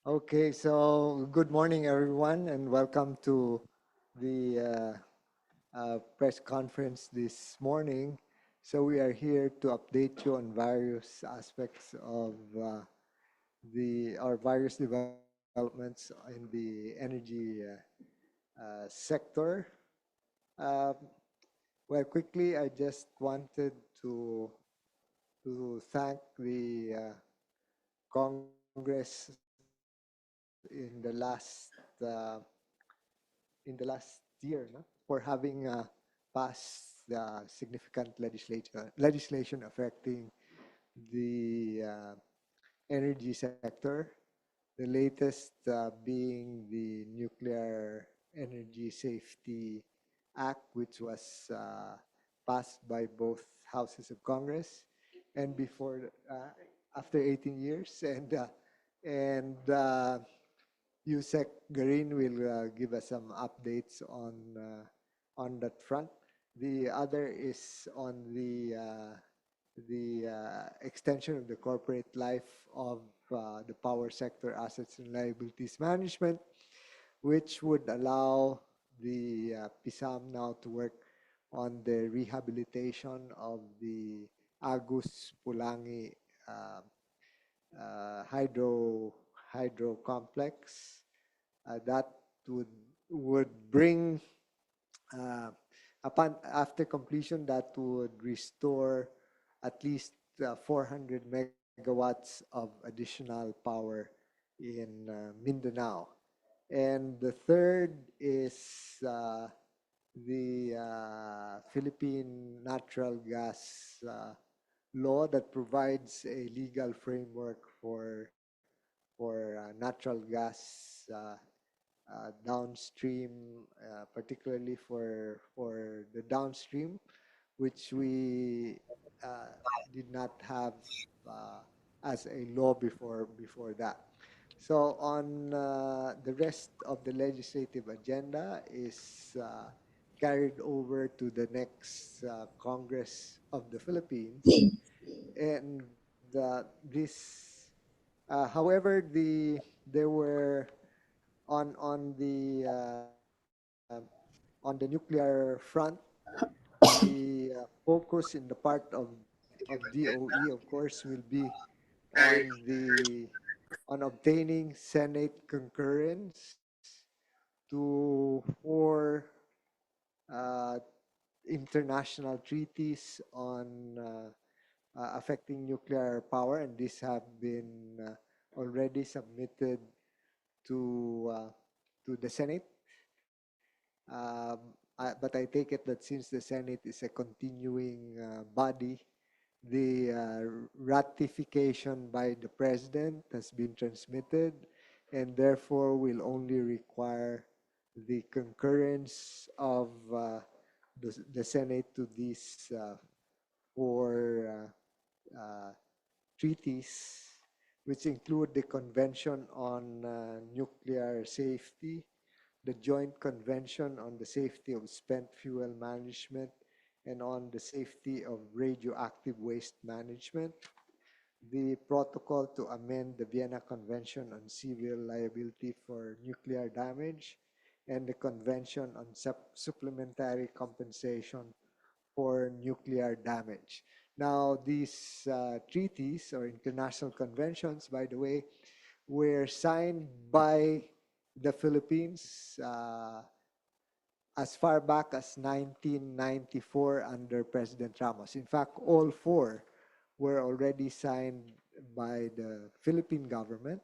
Okay, so good morning, everyone, and welcome to the press conference this morning. So we are here to update you on various aspects of our various developments in the energy sector. Uh, well, quickly, I just wanted to thank the Congress uh, in the last year, no? For having passed the significant legislation affecting the energy sector. The latest being the Nuclear Energy Safety Act, which was passed by both houses of Congress, and before after 18 years, and USEC Garin will give us some updates on that front. The other is on the extension of the corporate life of the power sector assets and liabilities management, which would allow the PISAM now to work on the rehabilitation of the Agus Pulangi uh, hydro complex that would would bring uh, upon after completion that would restore at least 400 megawatts of additional power in Mindanao. And the third is the Philippine natural gas law that provides a legal framework for natural gas downstream, particularly for the downstream, which we uh, did not have uh, as a law before that. So on the rest of the legislative agenda is carried over to the next Congress of the Philippines, and this, however, there were on the nuclear front, the focus in the part of DOE, of course, will be on the on obtaining Senate concurrence for uh, international treaties on affecting nuclear power, and these have been already submitted to uh, to the Senate. But I take it that since the Senate is a continuing body, the ratification by the president has been transmitted, and therefore will only require the concurrence of the Senate to these four treaties, which include the Convention on Nuclear Safety, the Joint Convention on the Safety of Spent Fuel Management and on the Safety of Radioactive Waste Management, the Protocol to amend the Vienna Convention on Civil Liability for Nuclear Damage, and the Convention on Supplementary Compensation for Nuclear Damage. Now, these treaties or international conventions, by the way, were signed by the Philippines as far back as 1994 under President Ramos. In fact, all four were already signed by the Philippine government,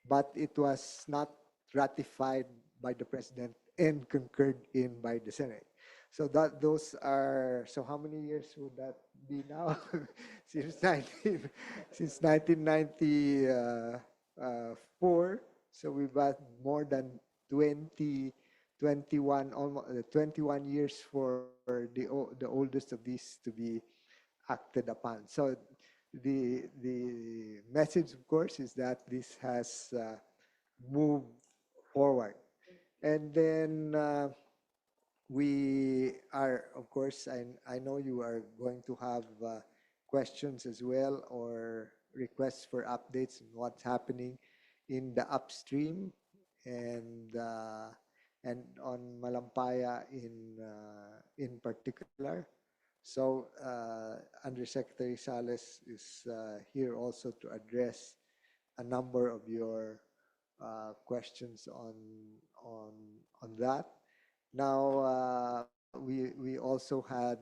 but it was not ratified by the president and concurred in by the Senate. So that those are, so how many years would that be now? since 19 since 1994. So we've had more than 20 21, almost 21 years for the oldest of these to be acted upon. So the message, of course, is that this has moved forward. And then we are, of course, I know you are going to have questions as well, or requests for updates on what's happening in the upstream and and on Malampaya in particular. So Undersecretary Sales is here also to address a number of your questions on on that. Now we also had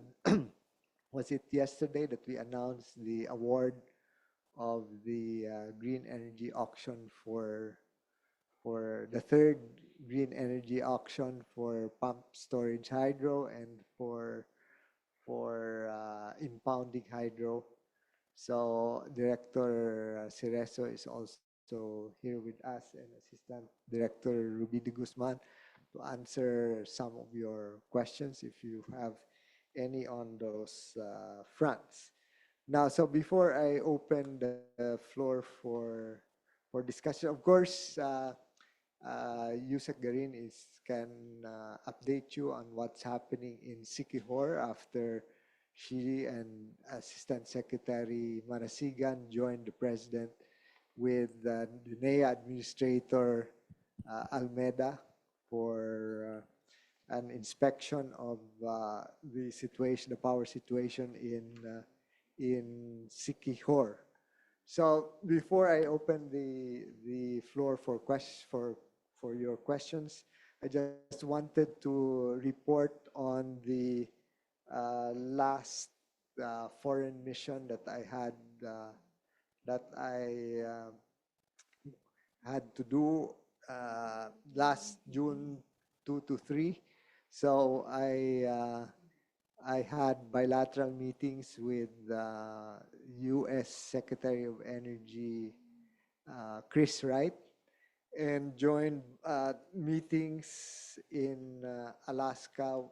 was it yesterday that we announced the award of the green energy auction for the third green energy auction for pump storage hydro and for impounding hydro. So Director Cerezo is also here with us, and Assistant Director Ruby de Guzman to answer some of your questions if you have any on those fronts. Now, so before I open the floor for discussion, of course, Yusek Garin can update you on what's happening in Sikihor after she and Assistant Secretary Marasigan joined the president with the NEA Administrator Almeda for an inspection of the situation, the power situation in Sikihor. So before I open the floor for your questions, I just wanted to report on the last foreign mission that I had to do last June 2 to 3. So I had bilateral meetings with U.S. Secretary of Energy Chris Wright and joined meetings in Alaska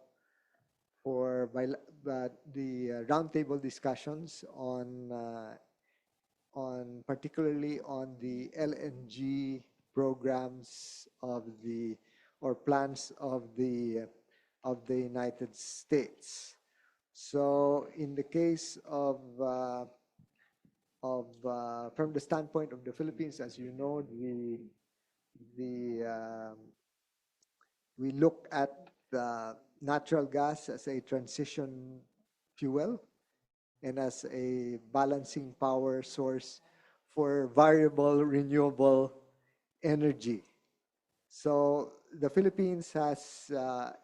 for the roundtable discussions on particularly on the LNG programs of the or plans of the United States. So in the case of from the standpoint of the Philippines, as you know, we look at natural gas as a transition fuel and as a balancing power source for variable renewable energy. So the Philippines has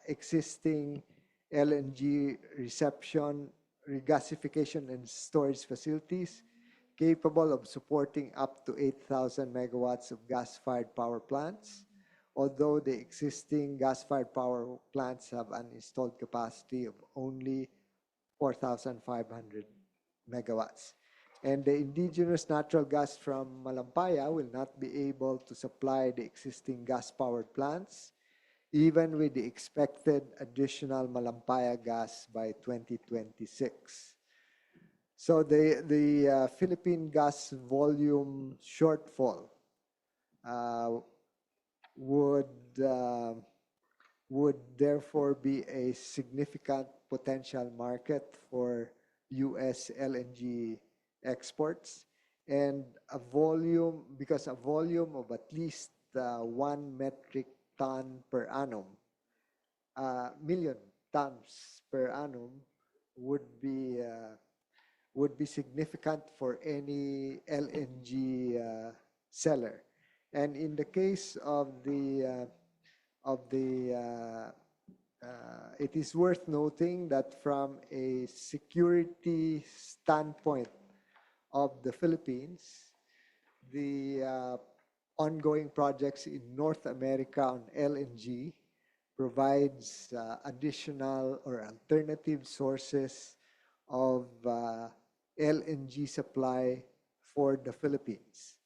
existing LNG reception, regasification, and storage facilities capable of supporting up to 8,000 megawatts of gas-fired power plants, although the existing gas-fired power plants have an installed capacity of only 4,500 megawatts. And the indigenous natural gas from Malampaya will not be able to supply the existing gas-powered plants, even with the expected additional Malampaya gas by 2026. So the Philippine gas volume shortfall would therefore be a significant potential market for U.S. LNG exports, and a volume of at least 1 metric ton per annum, million tons per annum would be significant for any LNG seller. And in the case of it is worth noting that from a security standpoint of the Philippines, the ongoing projects in North America on LNG provides additional or alternative sources of LNG supply for the Philippines.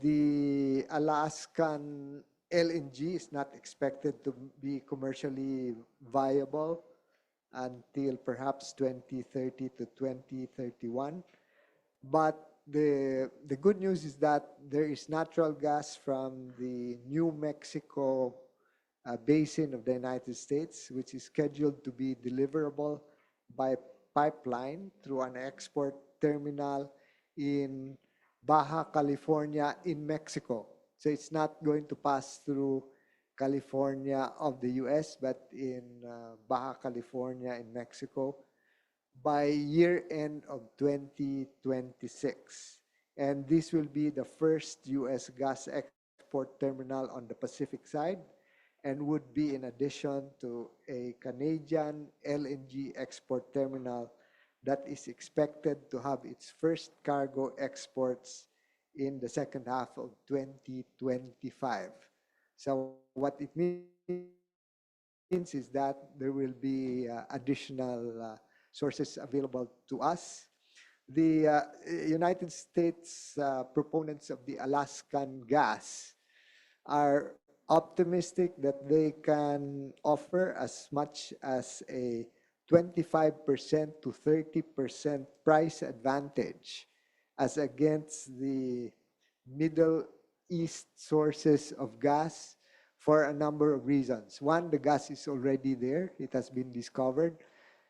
The Alaskan LNG is not expected to be commercially viable until perhaps 2030 to 2031. But the good news is that there is natural gas from the New Mexico basin of the United States, which is scheduled to be deliverable by pipeline through an export terminal in Baja California in Mexico. So it's not going to pass through California of the US, but in Baja California in Mexico by year end of 2026. And this will be the first US gas export terminal on the Pacific side and would be in addition to a Canadian LNG export terminal that is expected to have its first cargo exports in the second half of 2025. So what it means is that there will be additional sources available to us. The United States proponents of the Alaskan gas are optimistic that they can offer as much as a 25% to 30% price advantage as against the Middle East sources of gas for a number of reasons. One, the gas is already there, it has been discovered,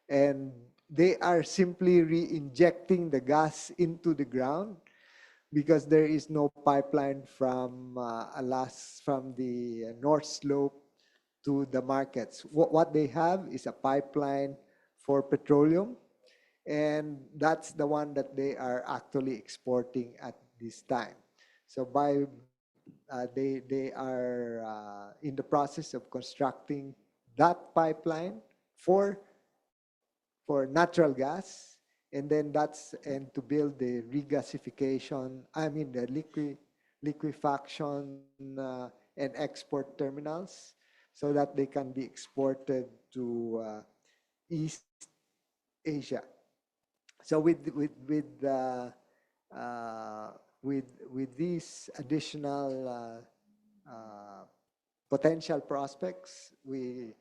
and they are simply re-injecting the gas into the ground because there is no pipeline from from the North Slope to the markets. What they have is a pipeline for petroleum, and that's the one that they are actually exporting at this time. So they are in the process of constructing that pipeline for natural gas, and then and to build the regasification, I mean the liquefaction and export terminals so that they can be exported to East Asia. So with these additional potential prospects, we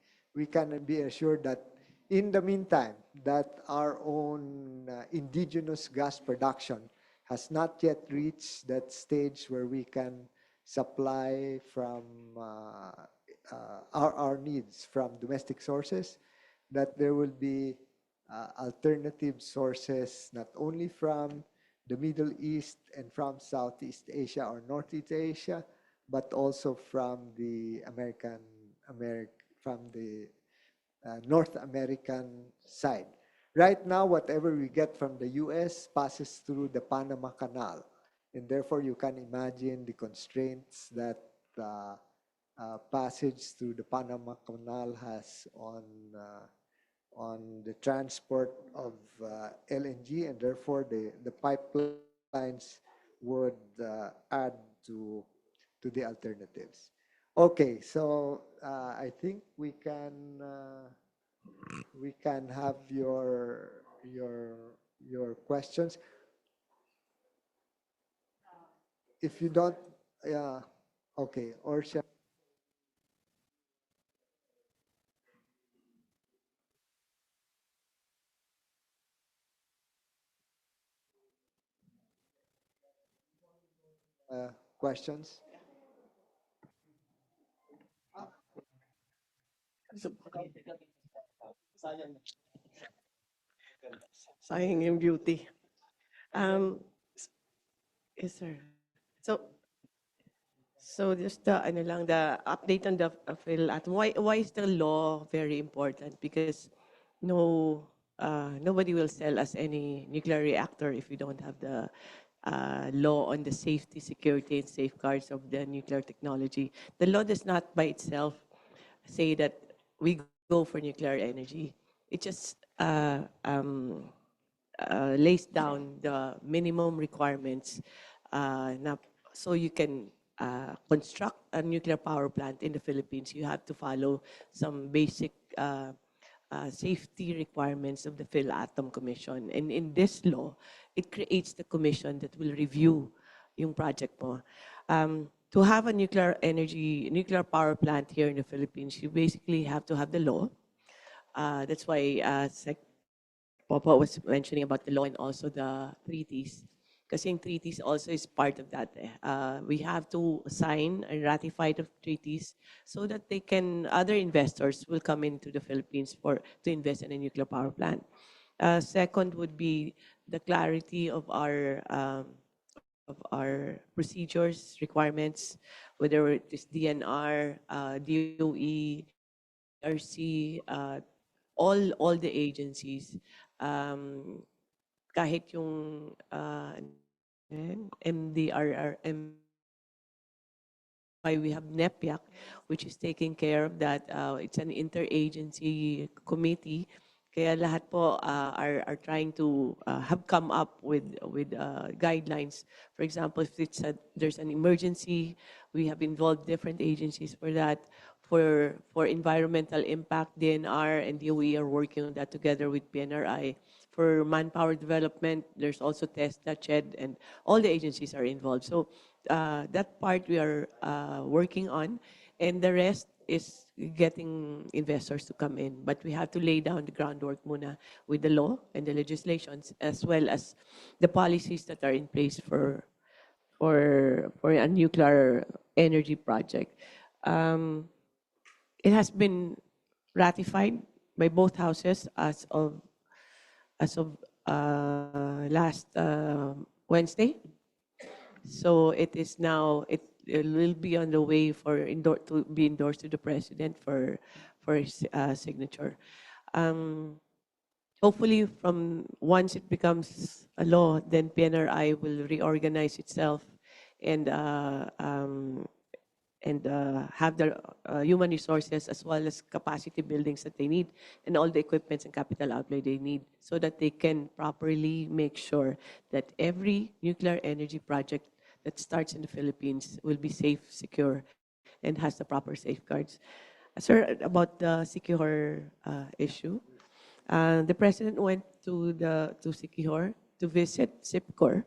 can be assured that in the meantime, that our own indigenous gas production has not yet reached that stage where we can supply from our needs from domestic sources, that there will be alternative sources not only from the Middle East and from Southeast Asia or Northeast Asia, but also from the North American side. Right now, whatever we get from the US passes through the Panama Canal, and therefore you can imagine the constraints that passage through the Panama Canal has on the transport of LNG, and therefore the pipelines would add to the alternatives. Okay, so I think we can have your questions. If you don't, yeah, okay, or shall questions? So, sayang yung beauty. Um, yes, sir. So, just the ano lang, the update on the Phil atom. Why is the law very important? Because nobody will sell us any nuclear reactor if we don't have the law on the safety, security, and safeguards of the nuclear technology. The law does not by itself say that we go for nuclear energy. It just lays down the minimum requirements so you can construct a nuclear power plant in the Philippines. You have to follow some basic safety requirements of the Philatom Commission. And in this law, it creates the commission that will review yung project mo. To have a nuclear power plant here in the Philippines, you basically have to have the law. That's why Papa was mentioning about the law and also the treaties. Kasi yung treaties also is part of that. We have to sign and ratify the treaties so that other investors will come into the Philippines to invest in a nuclear power plant. Second would be the clarity of our our procedures, requirements, whether it is DNR, DOE, GRC, all the agencies, um, kahit yung ano yun, that's why we have NEPIAC, which is taking care of that. It's an interagency committee. Kaya lahat po are trying to have come up with guidelines. For example, if there's an emergency, we have involved different agencies for that. For environmental impact, DNR and DOE are working on that together with PNRI. For manpower development, there's also TESDA, CHED, and all the agencies are involved. So that part we are working on, and the rest is getting investors to come in. But we have to lay down the groundwork muna with the law and the legislations, as well as the policies that are in place for a nuclear energy project. Um, it has been ratified by both houses as of last Wednesday. So it is now, it will be on the way to be endorsed to the president for his signature. Um, Hopefully, from once it becomes a law, then PNRI will reorganize itself and have the human resources as well as capacity buildings that they need and all the equipments and capital outlay they need so that they can properly make sure that every nuclear energy project that starts in the Philippines will be safe, secure, and has the proper safeguards. Sir, about the Sikihor issue, the president went to Sikihor to visit SIPCOR,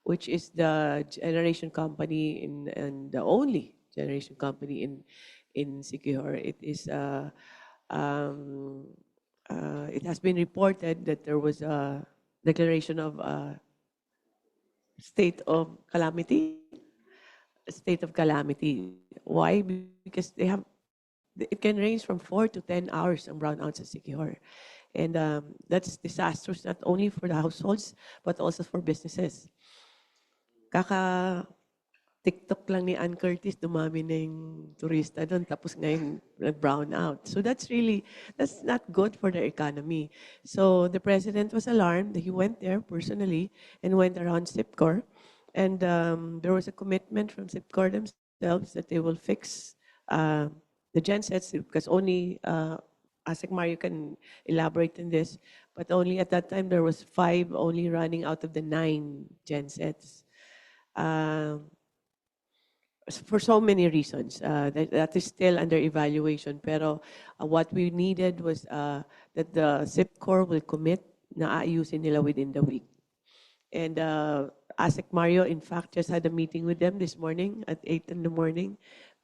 which is the generation company and the only generation company in Sikihor. Um, it has been reported that there was a declaration of state of calamity. State of calamity. Why? Because it can range from 4 to 10 hours ang brownouts sa Sikihor. And that's disastrous not only for the households, but also for businesses. Kaka TikTok lang ni Ann Curtis, dumami na yung turista doon, tapos ngayon nag-brown out. So that's not good for the economy. So the president was alarmed. He went there personally and went around SIPCOR. And there was a commitment from SIPCOR themselves that they will fix the gensets because only Asek Mario can elaborate on this, but only at that time there was 5 only running out of the 9 gensets. For so many reasons. That is still under evaluation. Pero what we needed was that the SIPCOR will commit na aayusin nila within the week. And ASEC Mario, in fact, just had a meeting with them this morning at 8 in the morning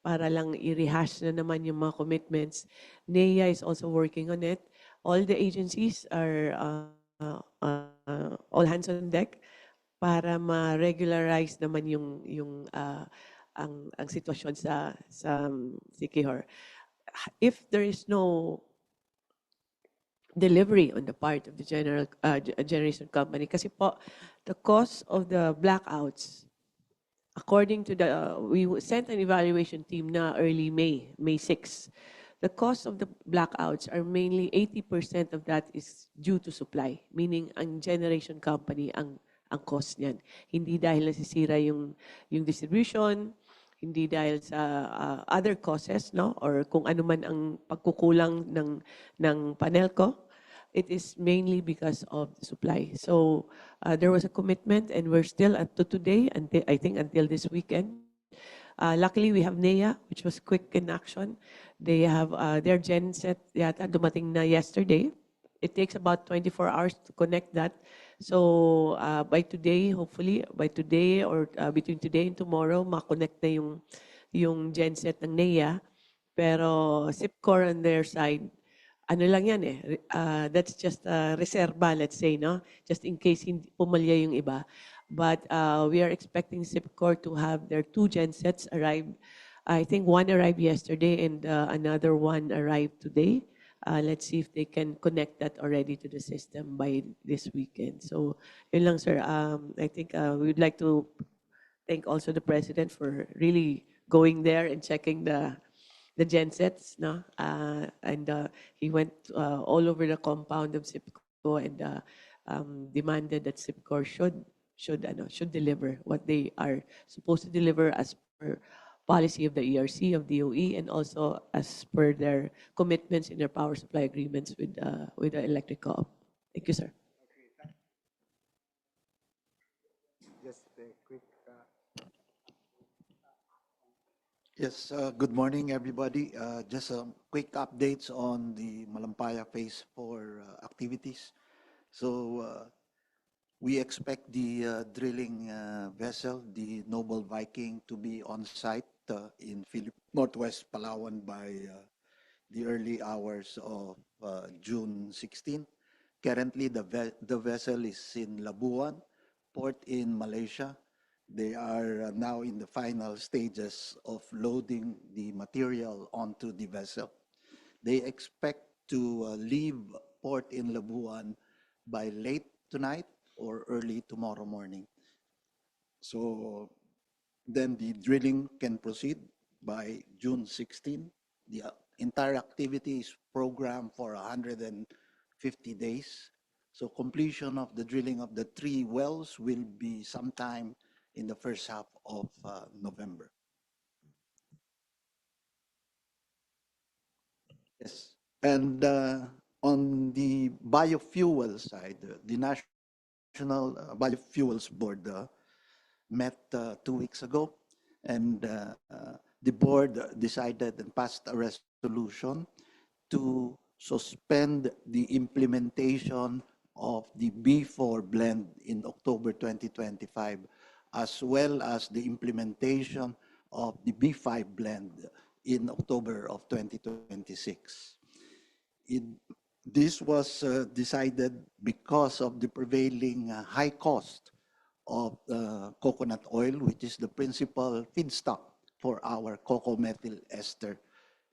para lang i-rehash na naman yung mga commitments. NEA is also working on it. All the agencies are all hands on deck para ma-regularize naman ang sitwasyon sa Sikihor. If there is no delivery on the part of the generation company, kasi po, the cost of the blackouts, according to we sent an evaluation team na early May 6. The cost of the blackouts are mainly 80% of that is due to supply, meaning ang generation company ang cost niyan. Hindi dahil nasisira yung distribution, hindi dahil sa other causes, no, or kung ano man ang pagkukulang ng Panelco. It is mainly because of the supply. So there was a commitment, and we're still up to today, until this weekend. Luckily, we have NEA, which was quick in action. They have their genset yata dumating na yesterday. It takes about 24 hours to connect that. So by today, hopefully, by today or between today and tomorrow, ma-connect na yung genset ng NEA. Pero SIPCOR on their side, ano lang yan that's just a reserva, let's say, no? Just in case hindi pumalya yung iba. But we are expecting SIPCOR to have their 2 gensets arrive. I think one arrived yesterday and another one arrived today. Let's see if they can connect that already to the system by this weekend. So, yun lang, sir. I think we would like to thank also the president for really going there and checking the gensets, no? And he went all over the compound of SIPCO and demanded that SIPCO should deliver what they are supposed to deliver as per policy of the ERC of DOE and also as per their commitments in their power supply agreements with the electric co-op. Thank you, sir. Just a quick. Yes, good morning, everybody. Just quick updates on the Malampaya Phase 4 activities. So we expect the drilling vessel, the Noble Viking, to be on site in Northwest Palawan by the early hours of June 16. Currently, the vessel is in Labuan, port in Malaysia. They are now in the final stages of loading the material onto the vessel. They expect to leave port in Labuan by late tonight or early tomorrow morning. So then the drilling can proceed by June 16. The entire activity is programmed for 150 days. So completion of the drilling of the 3 wells will be sometime in the first half of November. Yes. And on the biofuel side, the National Biofuels Board met 2 weeks ago, and the board decided and passed a resolution to suspend the implementation of the B4 blend in October 2025, as well as the implementation of the B5 blend in October of 2026. It, this was decided because of the prevailing high cost of coconut oil, which is the principal feedstock for our cocoa methyl ester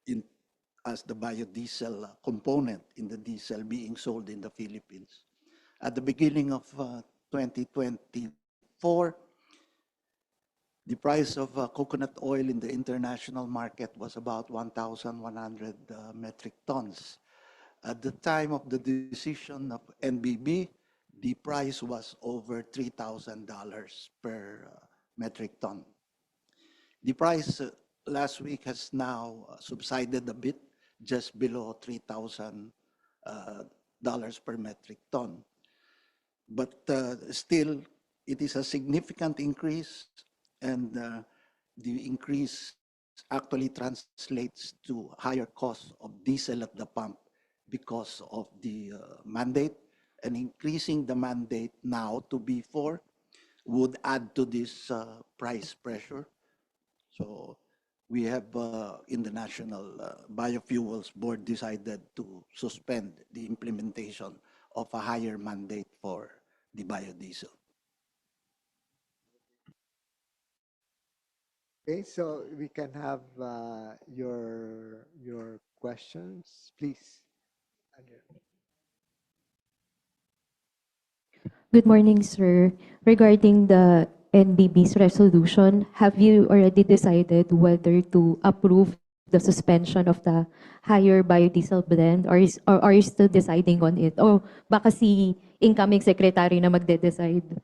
in, as the biodiesel component in the diesel being sold in the Philippines. At the beginning of 2024, the price of coconut oil in the international market was about 1,100 metric tons. At the time of the decision of NBB, the price was over $3,000 per metric ton. The price last week has now subsided a bit, just below $3,000 per metric ton. But still, it is a significant increase, and the increase actually translates to higher cost of diesel at the pump because of the mandate, and increasing the mandate now to B4 would add to this price pressure. So we have in the National Biofuels Board decided to suspend the implementation of a higher mandate for the biodiesel. Okay, so we can have your questions, please. Good morning, sir. Regarding the NBB's resolution, have you already decided whether to approve the suspension of the higher biodiesel blend, or are you still deciding on it? O baka si incoming secretary na magde-decide?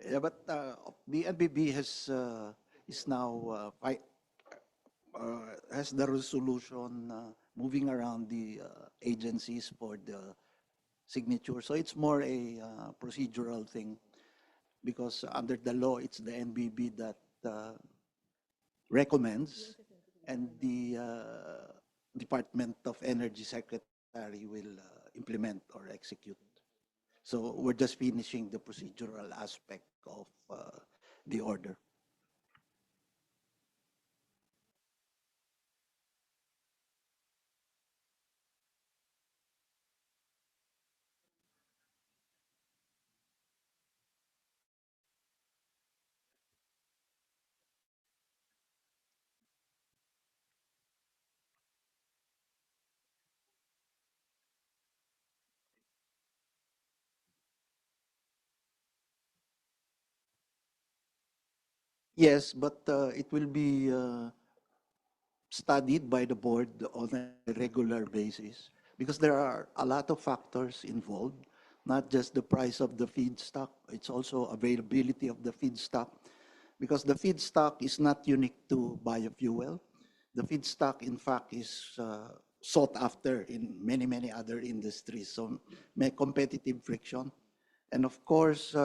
Yeah, but the NBB is now has the resolution moving around the agencies for the signature. So it's more a procedural thing, because under the law, it's the NBB that recommends, and the Department of Energy Secretary will implement or execute. So we're just finishing the procedural aspect of the order. Yes, but it will be studied by the board on a regular basis because there are a lot of factors involved, not just the price of the feedstock, it's also availability of the feedstock because the feedstock is not unique to biofuel. The feedstock, in fact, is sought after in many, many other industries. So, may competitive friction. And of course,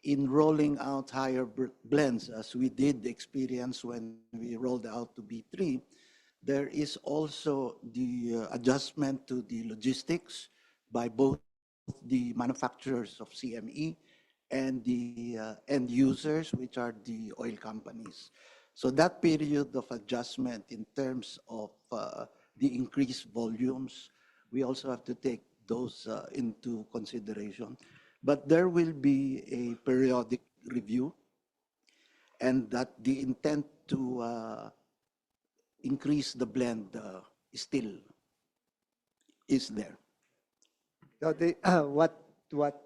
in rolling out higher blends, as we did experience when we rolled out to B3, there is also the adjustment to the logistics by both the manufacturers of CME and the end users, which are the oil companies. So that period of adjustment in terms of the increased volumes, we also have to take those into consideration. But there will be a periodic review, and that the intent to increase the blend still is there. So what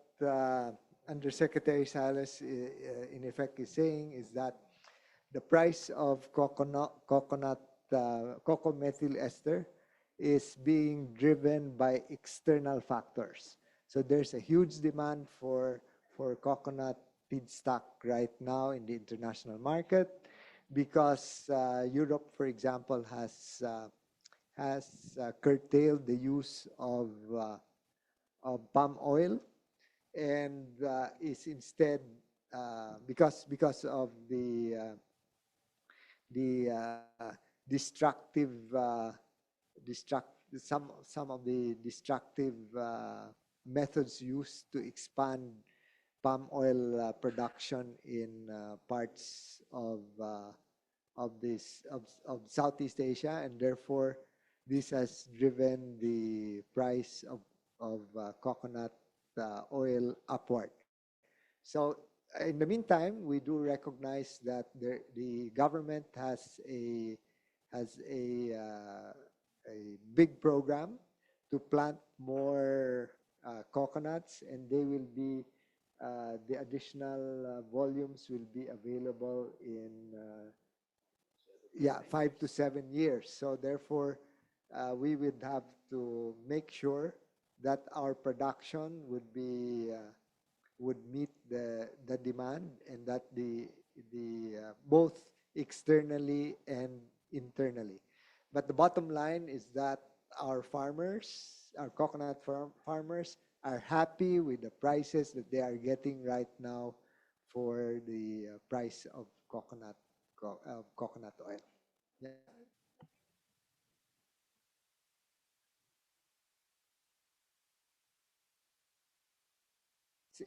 Undersecretary Salas in effect is saying is that the price of cocoa methyl ester is being driven by external factors. So there's a huge demand for coconut feedstock right now in the international market because Europe, for example, has curtailed the use of palm oil and is instead because of the destructive some of the destructive methods used to expand palm oil production in parts of Southeast Asia, and therefore this has driven the price of coconut oil upward. So in the meantime, we do recognize that the government has a big program to plant more coconuts, and they will be the additional volumes will be available in 5 to 7 years. So therefore, we would have to make sure that our production would meet the demand, and that the both externally and internally. But the bottom line is that our farmers, our coconut farmers, are happy with the prices that they are getting right now for the price of coconut oil. Yeah.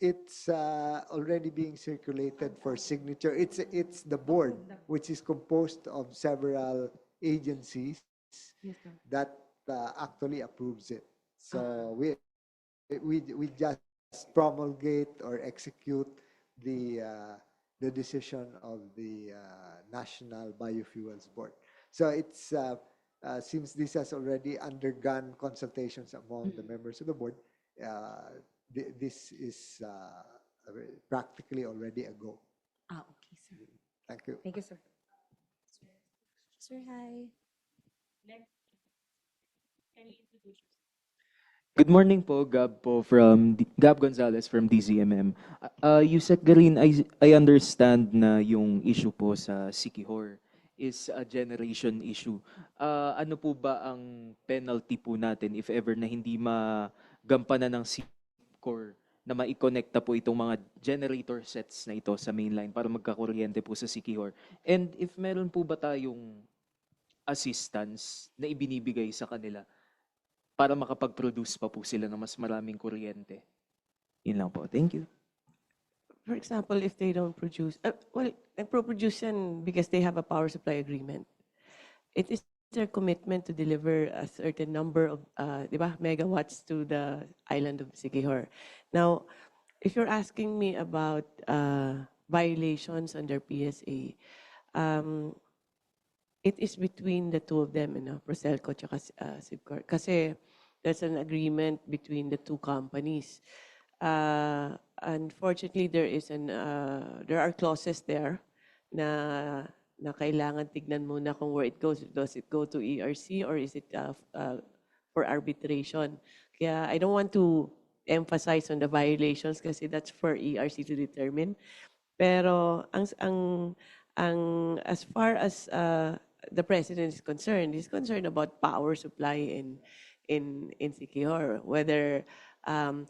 It's already being circulated for signature. It's the board, which is composed of several agencies Yes, sir. that actually approves it. So we just promulgate or execute the decision of the National Biofuels Board. So it's since this has already undergone consultations among the members of the board, uh, this is practically already a go. Okay, sir. Thank you. Thank you, sir. Sir, hi. Good morning po, Gab po Gab Gonzalez from DZMM. Yusek Garin, I understand na yung issue po sa Sikihor is a generation issue. Ano po ba ang penalty po natin if ever na hindi magampanan ng Sikihor na maikonekta po itong mga generator sets na ito sa mainline para magkakuryente po sa Sikihor? And if meron po ba tayong assistance na ibinibigay sa kanila para makapag-produce pa po sila ng mas maraming kuryente. Yun lang po. Thank you. For example, if they don't produce, nagpo-produce yan because they have a power supply agreement. It is their commitment to deliver a certain number of megawatts to the island of Siquijor. Now, if you're asking me about violations under PSA, it is between the two of them, Procelco at Sibcor. Kasi there's an agreement between the two companies. Unfortunately, there are clauses there na na kailangan tignan muna kung where it goes. Does it go to ERC or is it for arbitration? Kaya I don't want to emphasize on the violations kasi that's for ERC to determine. Pero ang as far as the president is concerned, he's concerned about power supply in Siquijor. Whether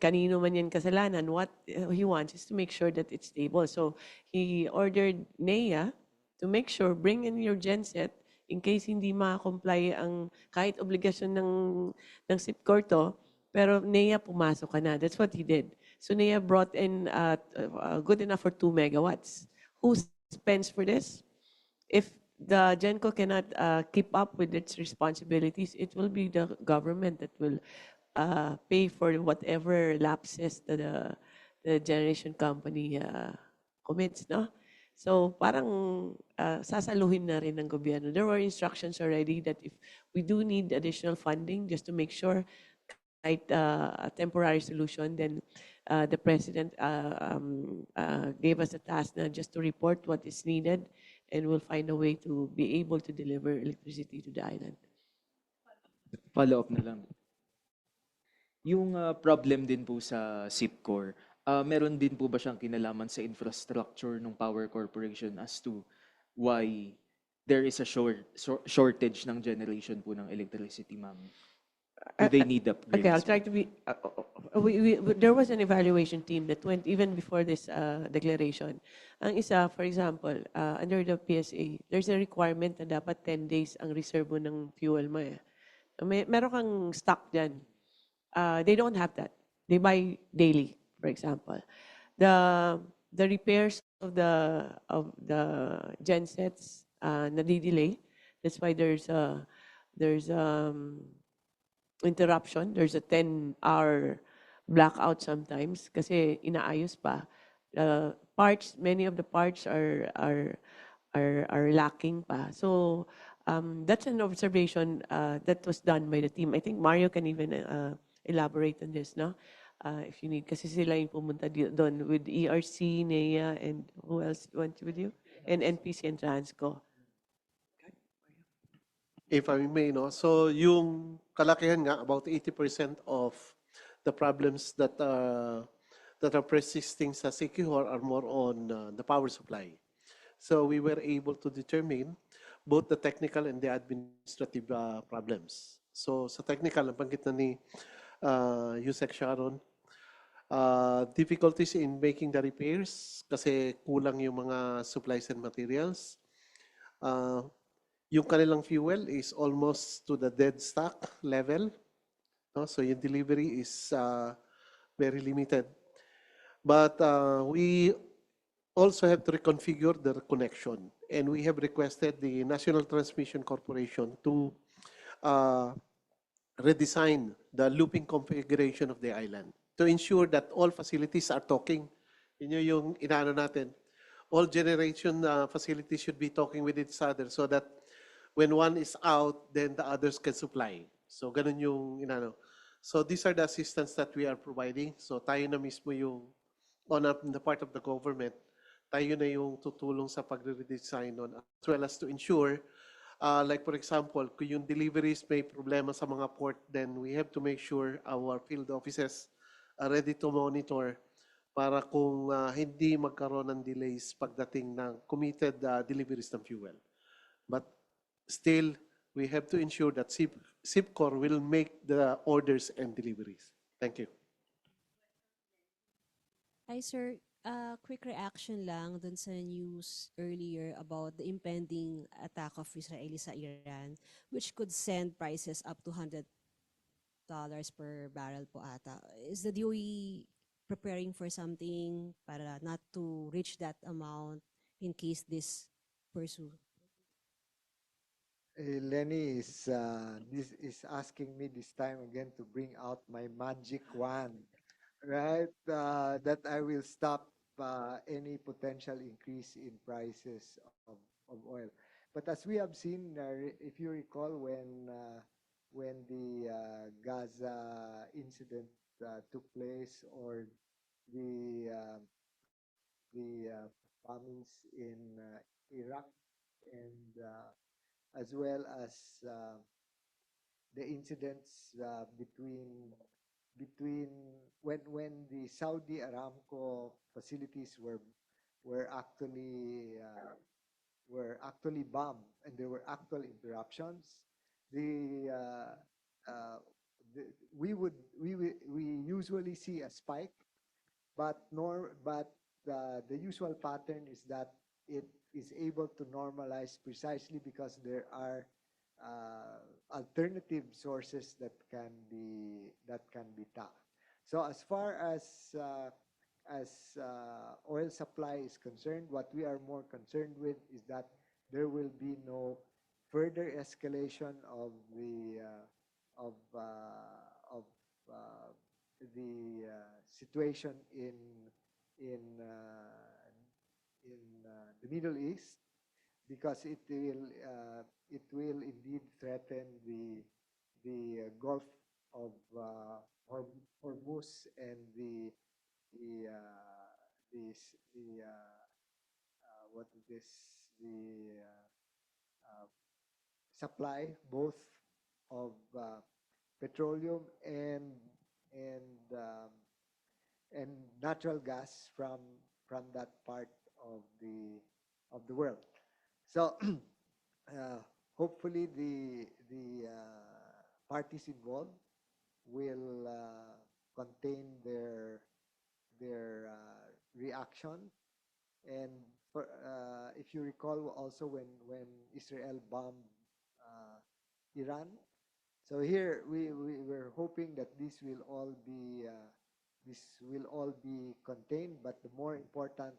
kanino man yan kasalanan, what he wants is to make sure that it's stable. So he ordered NEA to make sure, bring in your genset in case hindi ma-comply ang kahit obligasyon ng SIPCOR to, pero NEA pumasok ka na. That's what he did. So NEA brought in good enough for 2 megawatts. Who spends for this? If the GENCO cannot keep up with its responsibilities, it will be the government that will pay for whatever lapses that the generation company commits, no? So parang sasaluhin na rin ng gobyerno. There were instructions already that if we do need additional funding just to make sure kahit a temporary solution, then the president gave us a task na just to report what is needed and we'll find a way to be able to deliver electricity to the island. Follow up na lang. Yung problem din po sa SIPCOR, meron din po ba siyang kinalaman sa infrastructure ng power corporation as to why there is a shortage ng generation po ng electricity, ma'am? Do they need upgrades? Okay, I'll try to be. There was an evaluation team that went even before this declaration. Ang isa, for example, under the PSA, there's a requirement na dapat 10 days ang reserve mo ng fuel mo. Meron kang stock dyan. They don't have that. They buy daily, for example. The repairs of the gensets nadidelay. That's why there's interruption. There's a 10-hour blackout sometimes kasi inaayos pa. Parts, many of the parts are lacking pa. So that's an observation that was done by the team. I think Mario can even elaborate on this, no? If you need, kasi sila yung pumunta doon with ERC, NEA, and who else went with you? And NPC and Transco. If I may, no? So yung kalakihan nga, about 80% of the problems that are persisting sa Siquijor are more on the power supply. So we were able to determine both the technical and the administrative problems. So sa technical, nabanggit na ni Yusek Sharon, difficulties in making the repairs kasi kulang yung mga supplies and materials. Yung kanilang fuel is almost to the dead stock level. No? So yung delivery is very limited. But we also have to reconfigure the connection. And we have requested the National Transmission Corporation to redesign the looping configuration of the island to ensure that all facilities are talking. Yun yung inaano natin. All generation facilities should be talking with each other so that when one is out, then the others can supply. So ganun yung inano. So these are the assistance that we are providing. So tayo na mismo yung on the part of the government, tayo na yung tutulong sa pagre-redesign nun as well as to ensure like for example, kung yung deliveries may problema sa mga port, then we have to make sure our field offices are ready to monitor para kung hindi magkaroon ng delays pagdating ng committed deliveries ng fuel. But still, we have to ensure that SIPCOR will make the orders and deliveries. Thank you. Hi, sir. Quick reaction lang dun sa news earlier about the impending attack of Israeli sa Iran, which could send prices up to $100 per barrel po ata. Is the DOE preparing for something para not to reach that amount in case this pursue? Lenny is asking me this time again to bring out my magic wand, right? That I will stop any potential increase in prices of oil. But as we have seen, if you recall, when the Gaza incident took place, or the bombings in Iraq, and as well as the incidents between when the Saudi Aramco facilities were were actually bombed and there were actual interruptions. The, the we usually see a spike, but the usual pattern is that it is able to normalize precisely because there are alternative sources that can be tapped. So as far as oil supply is concerned, what we are more concerned with is that there will be no further escalation of the situation in the Middle East, because it will indeed threaten the Gulf of Hormuz and the what is this the supply both of petroleum and um, and natural gas from that part of the world. So hopefully the parties involved will contain their reaction. And if you recall, also when Israel bombed Iran, so here we were hoping that this will all be contained. But the more important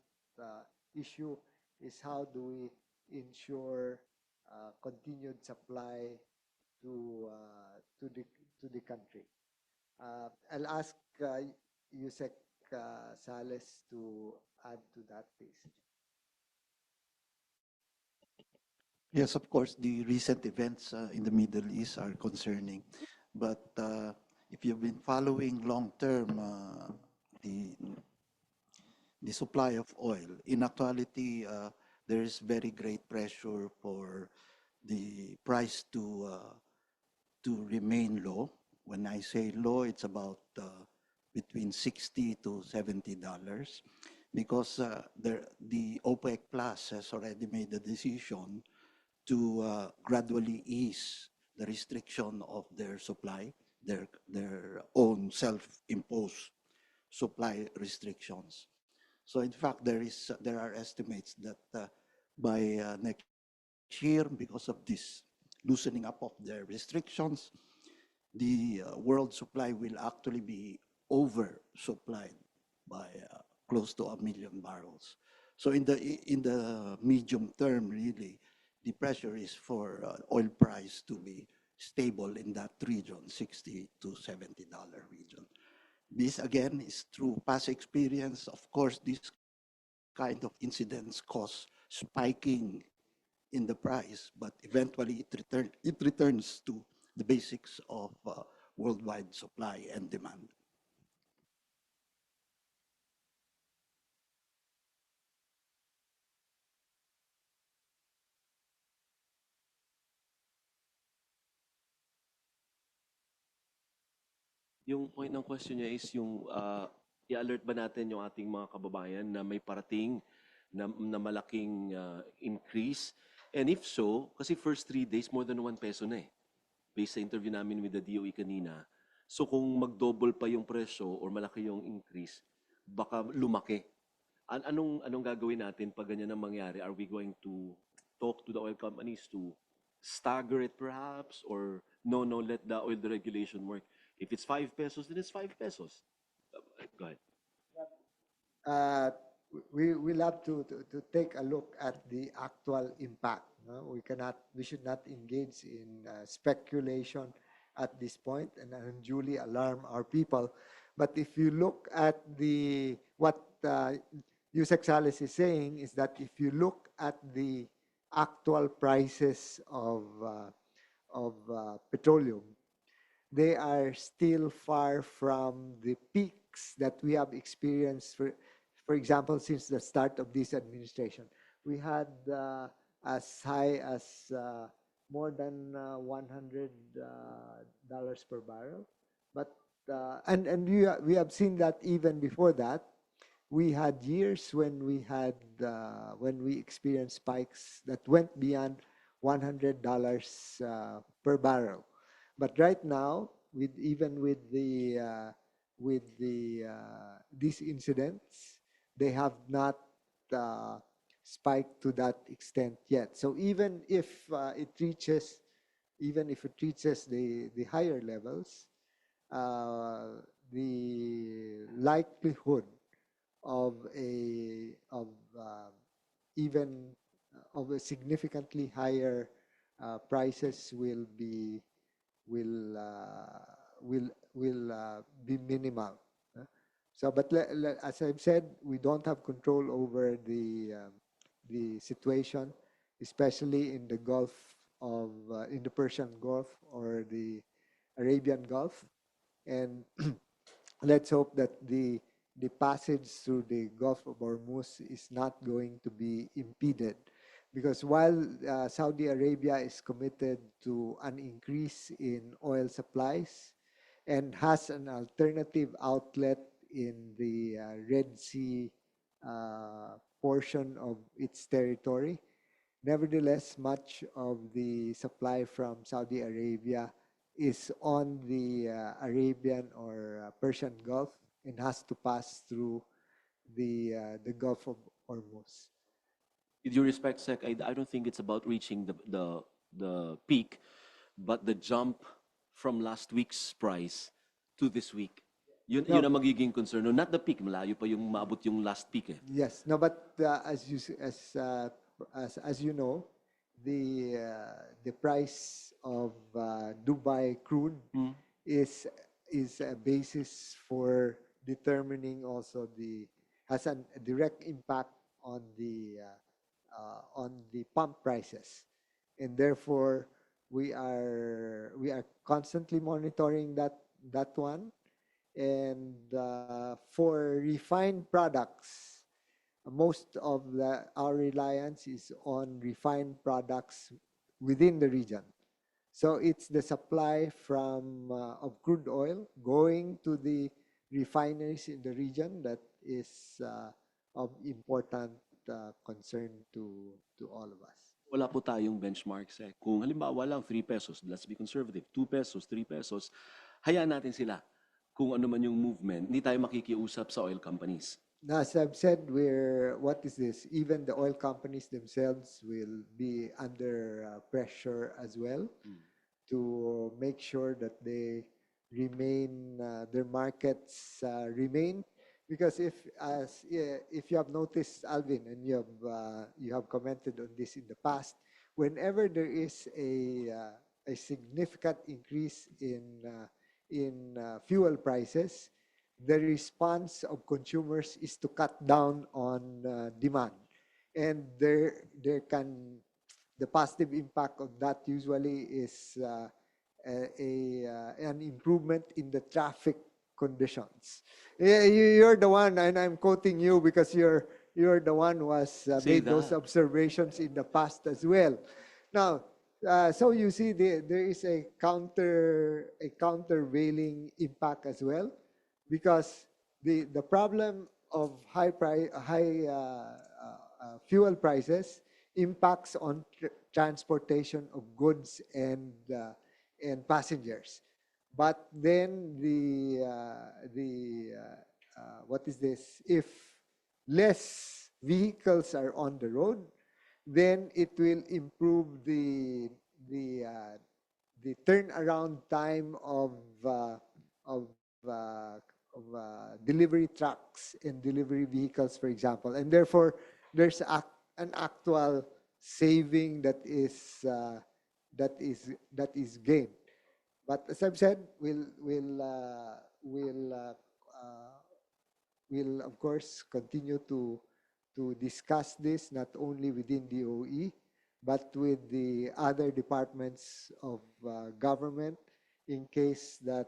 issue is how do we ensure continued supply to the country. I'll ask Yusek Sales to add to that, please. Yes, of course, the recent events in the Middle East are concerning. But if you've been following long term the the supply of oil, in actuality, there is very great pressure for the price to remain low. When I say low, it's about between $60 to $70, because the OPEC Plus has already made the decision to gradually ease the restriction of their supply, their own self-imposed supply restrictions. So in fact, there are estimates that by next year, because of this loosening up of their restrictions, the world supply will actually be oversupplied by close to 1 million barrels. So in the medium term, really, the pressure is for oil price to be stable in that region, $60 to $70 region. This again is through past experience. Of course, this kind of incidents cause spiking in the price, but eventually it returns to the basics of worldwide supply and demand. Yung point ng question niya is yung i-alert ba natin yung ating mga kababayan na may parating na malaking increase? And if so, kasi first 3 days, more than 1 peso na eh. Based sa interview namin with the DOE kanina. So kung mag-double pa yung presyo or malaki yung increase, baka lumaki. Anong gagawin natin pag ganyan ang mangyari? Are we going to talk to the oil companies to stagger it perhaps? Or no, let the oil deregulation work? If it's 5 pesos, then it's 5 pesos. Go ahead. uh, we will have to take a look at the actual impact. No? We should not engage in speculation at this point and unduly alarm our people. But if you look at what Yusek Sales is saying is that if you look at the actual prices of petroleum, they are still far from the peaks that we have experienced for example, since the start of this administration, we had as high as more than $100 per barrel. But and we have seen that even before that, we had years when we experienced spikes that went beyond $100 per barrel. But right now, with even with the these incidents, they have not uh, spiked to that extent yet. So even if it reaches the higher levels, the likelihood of a of even of a significantly higher prices will be minimal. So, but as I've said, we don't have control over the situation, especially in the Gulf in the Persian Gulf or the Arabian Gulf, and let's hope that the passage through the Gulf of Hormuz is not going to be impeded, because while Saudi Arabia is committed to an increase in oil supplies and has an alternative outlet in the Red Sea portion of its territory, nevertheless, much of the supply from Saudi Arabia is on the Arabian or Persian Gulf and has to pass through the Gulf of Hormuz. With due respect, Sec, I don't think it's about reaching the peak, but the jump from last week's price to this week. Yun No, ang magiging concern. No, not the peak, malayo pa yung maabot yung last peak eh. yes, no, but as you know, the price of Dubai crude Hmm. is is a basis for determining also has a direct impact on the pump prices, and therefore we are constantly monitoring that one. And for refined products, most of our reliance is on refined products within the region. So it's the supply from of crude oil going to the refineries in the region that is of important concern to all of us. Wala po tayong benchmarks eh. Kung halimbawa lang 3 pesos, let's be conservative, 2 pesos, 3 pesos, hayaan natin sila. Kung ano man yung movement, hindi tayo makikiusap sa oil companies. Now, as I've said, what is this? Even the oil companies themselves will be under pressure as well to make sure that they remain, their markets remain. Because if you have noticed, Alvin, and you have commented on this in the past, whenever there is a significant increase in fuel prices, the response of consumers is to cut down on demand, and the positive impact of that usually is an improvement in the traffic conditions. Yeah, you're the one, and I'm quoting you because you're the one who has Say made those that. observations in the past as well. Now, so you see, there is a countervailing impact as well, because the problem of high fuel prices impacts on transportation of goods and passengers. But then what is this? If less vehicles are on the road, then it will improve the uh, the turnaround time of delivery trucks and delivery vehicles, for example, and therefore there's an actual saving that is gained. But as I've said, we'll of course continue to discuss this not only within the OE but with the other departments of government in case that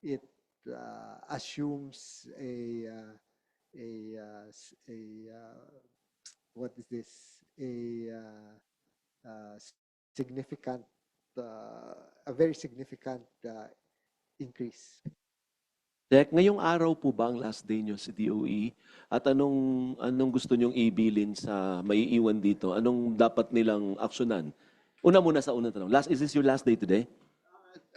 it assumes what is this, significant, a very significant increase. Tek, ngayong araw po ba ang last day nyo sa DOE? At anong gusto nyong ibilin sa maiiwan dito? Anong dapat nilang aksyonan? Una muna sa unang tanong. Is this your last day today?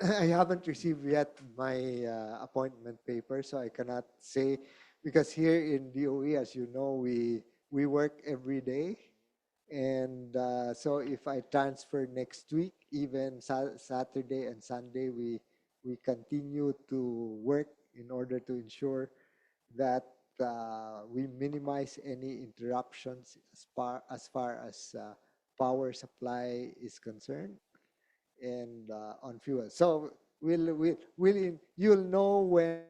I haven't received yet my appointment paper, so I cannot say, because here in DOE, as you know, we work every day, and so if I transfer next week, even Saturday and Sunday, we continue to work in order to ensure that we minimize any interruptions as far as power supply is concerned, and on fuel. So you'll know when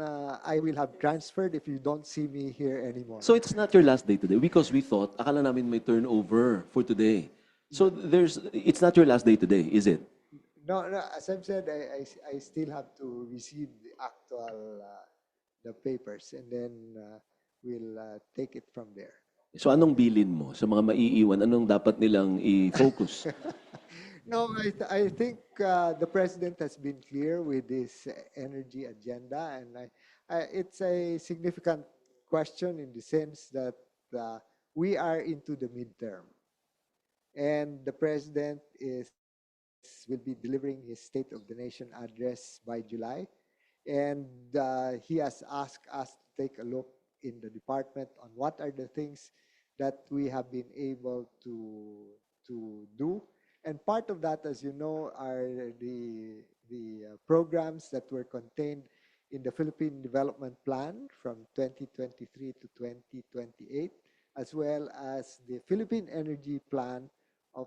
I will have transferred if you don't see me here anymore. So it's not your last day today because we thought, akala namin may turnover for today. So it's not your last day today, is it? No, no. As I've said, I still have to receive the actual the papers, and then we'll take it from there. So anong bilin mo sa mga maiiwan? Anong dapat nilang i-focus? No, I think the president has been clear with this energy agenda, and it's a significant question in the sense that we are into the midterm, and the president will be delivering his State of the Nation address by July, and he has asked us to take a look in the department on what are the things that we have been able to do. And part of that, as you know, are the programs that were contained in the Philippine Development Plan from 2023 to 2028, as well as the Philippine Energy Plan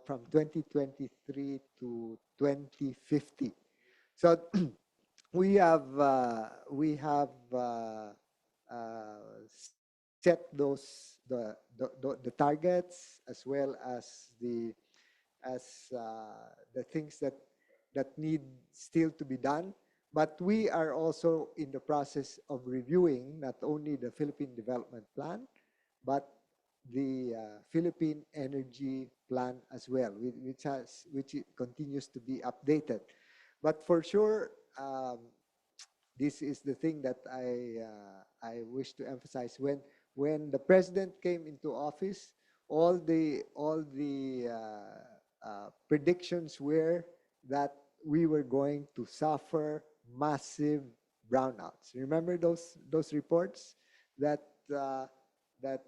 from 2023 to 2050. So we have set those the targets, as well as the things that need still to be done. But we are also in the process of reviewing not only the Philippine Development Plan, but the Philippine Energy Plan as well, which continues to be updated. But for sure, this is the thing that I wish to emphasize. When the president came into office, all the predictions were that we were going to suffer massive brownouts. Remember those reports that uh, that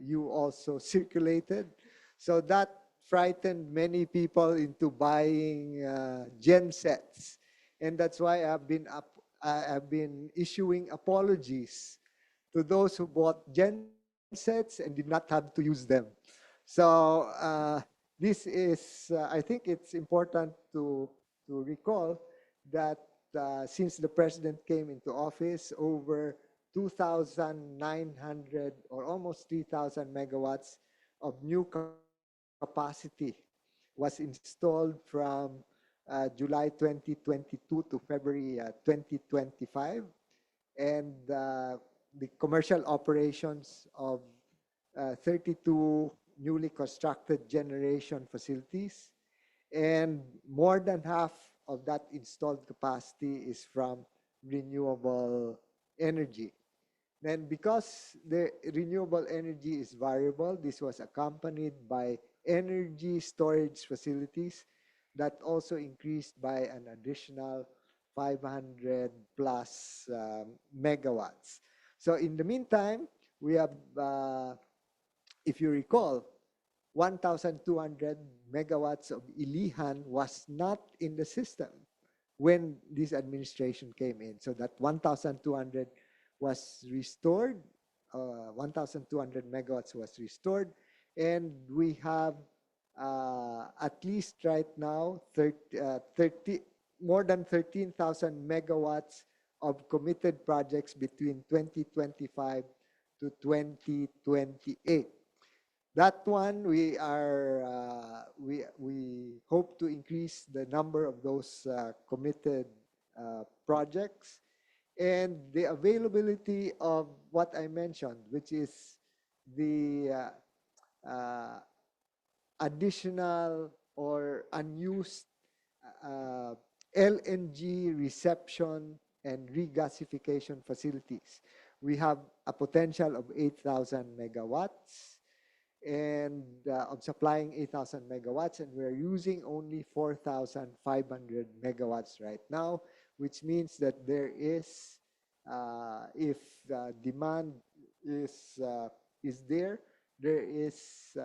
you also circulated? So that frightened many people into buying gen sets, and that's why I've been issuing apologies to those who bought gen sets and did not have to use them. So this is, I think it's important to recall that since the president came into office, over 2,900 or almost 3,000 megawatts of new capacity was installed from July 2022 to February 2025. And the commercial operations of 32 newly constructed generation facilities, and more than half of that installed capacity is from renewable energy. Then, because the renewable energy is variable, this was accompanied by energy storage facilities that also increased by an additional 500 plus megawatts. So in the meantime, we have, if you recall, 1,200 megawatts of Ilihan was not in the system when this administration came in. So that 1,200 was restored, 1,200 megawatts was restored, and we have at least right now 30 more than 13,000 megawatts of committed projects between 2025 to 2028. That one, we hope to increase the number of those committed projects, and the availability of what I mentioned, which is the additional or unused uh, LNG reception and regasification facilities. We have a potential of 8,000 megawatts and of supplying 8,000 megawatts, and we're using only 4,500 megawatts right now, which means that there is, if the demand is there is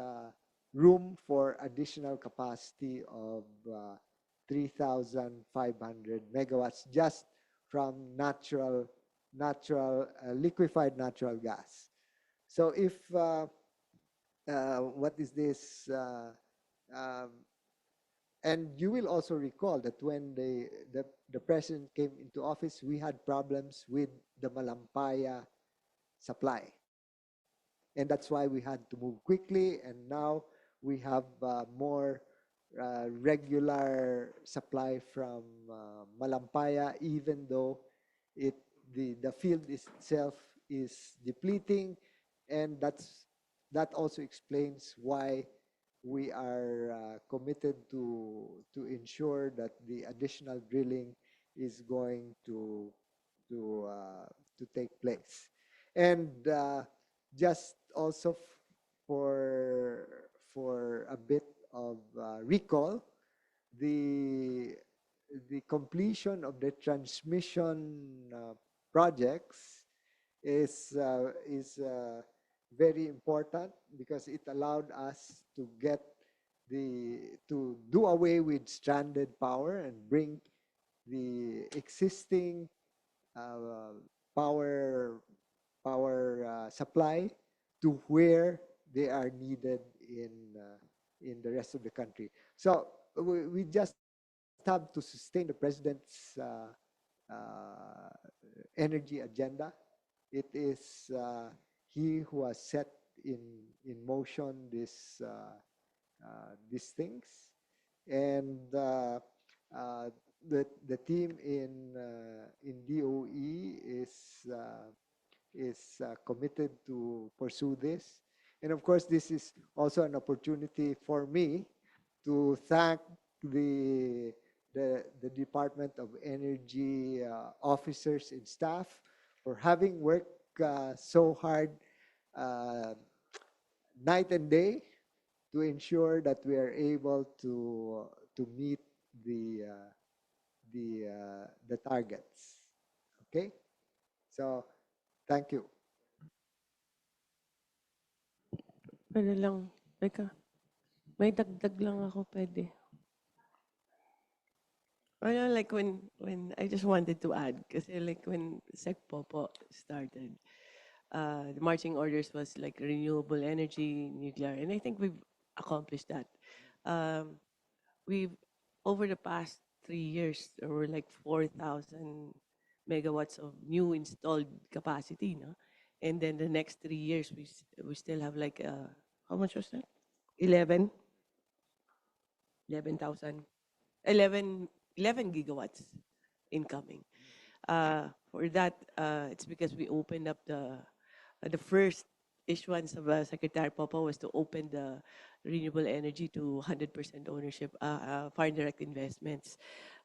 room for additional capacity of 3,500 megawatts just from liquefied natural gas. So if what is this? Um, and you will also recall that when the president came into office, we had problems with the Malampaya supply. And that's why we had to move quickly. And now we have more regular supply from Malampaya, even though it the field itself is depleting, and that also explains why we are committed to ensure that the additional drilling is going to take place. And just also for a bit of recall, the the completion of the transmission projects is very important because it allowed us to get to do away with stranded power and bring the existing uh, power supply to where they are needed in the rest of the country. So we just have to sustain the president's uh, energy agenda. It is he who has set in motion these things, and uh, the team in DOE is committed to pursue this. And of course, this is also an opportunity for me to thank the the Department of Energy officers and staff for having worked so hard uh, night and day to ensure that we are able to meet the the targets. Okay, so thank you. Ano lang, teka, may dagdag lang ako pwede. Like when I just wanted to add, because like when Sec Popo started, the marching orders was like renewable energy, nuclear, and I think we've accomplished that. Um, we've over the past 3 years, there were like 4,000 megawatts of new installed capacity, no? And then the next 3 years, we still have like how much was that? 11, 11,000, 11, 11 gigawatts incoming. For that, it's because we opened up the first issuance of Secretary Popo was to open the renewable energy to 100% ownership, foreign direct investments.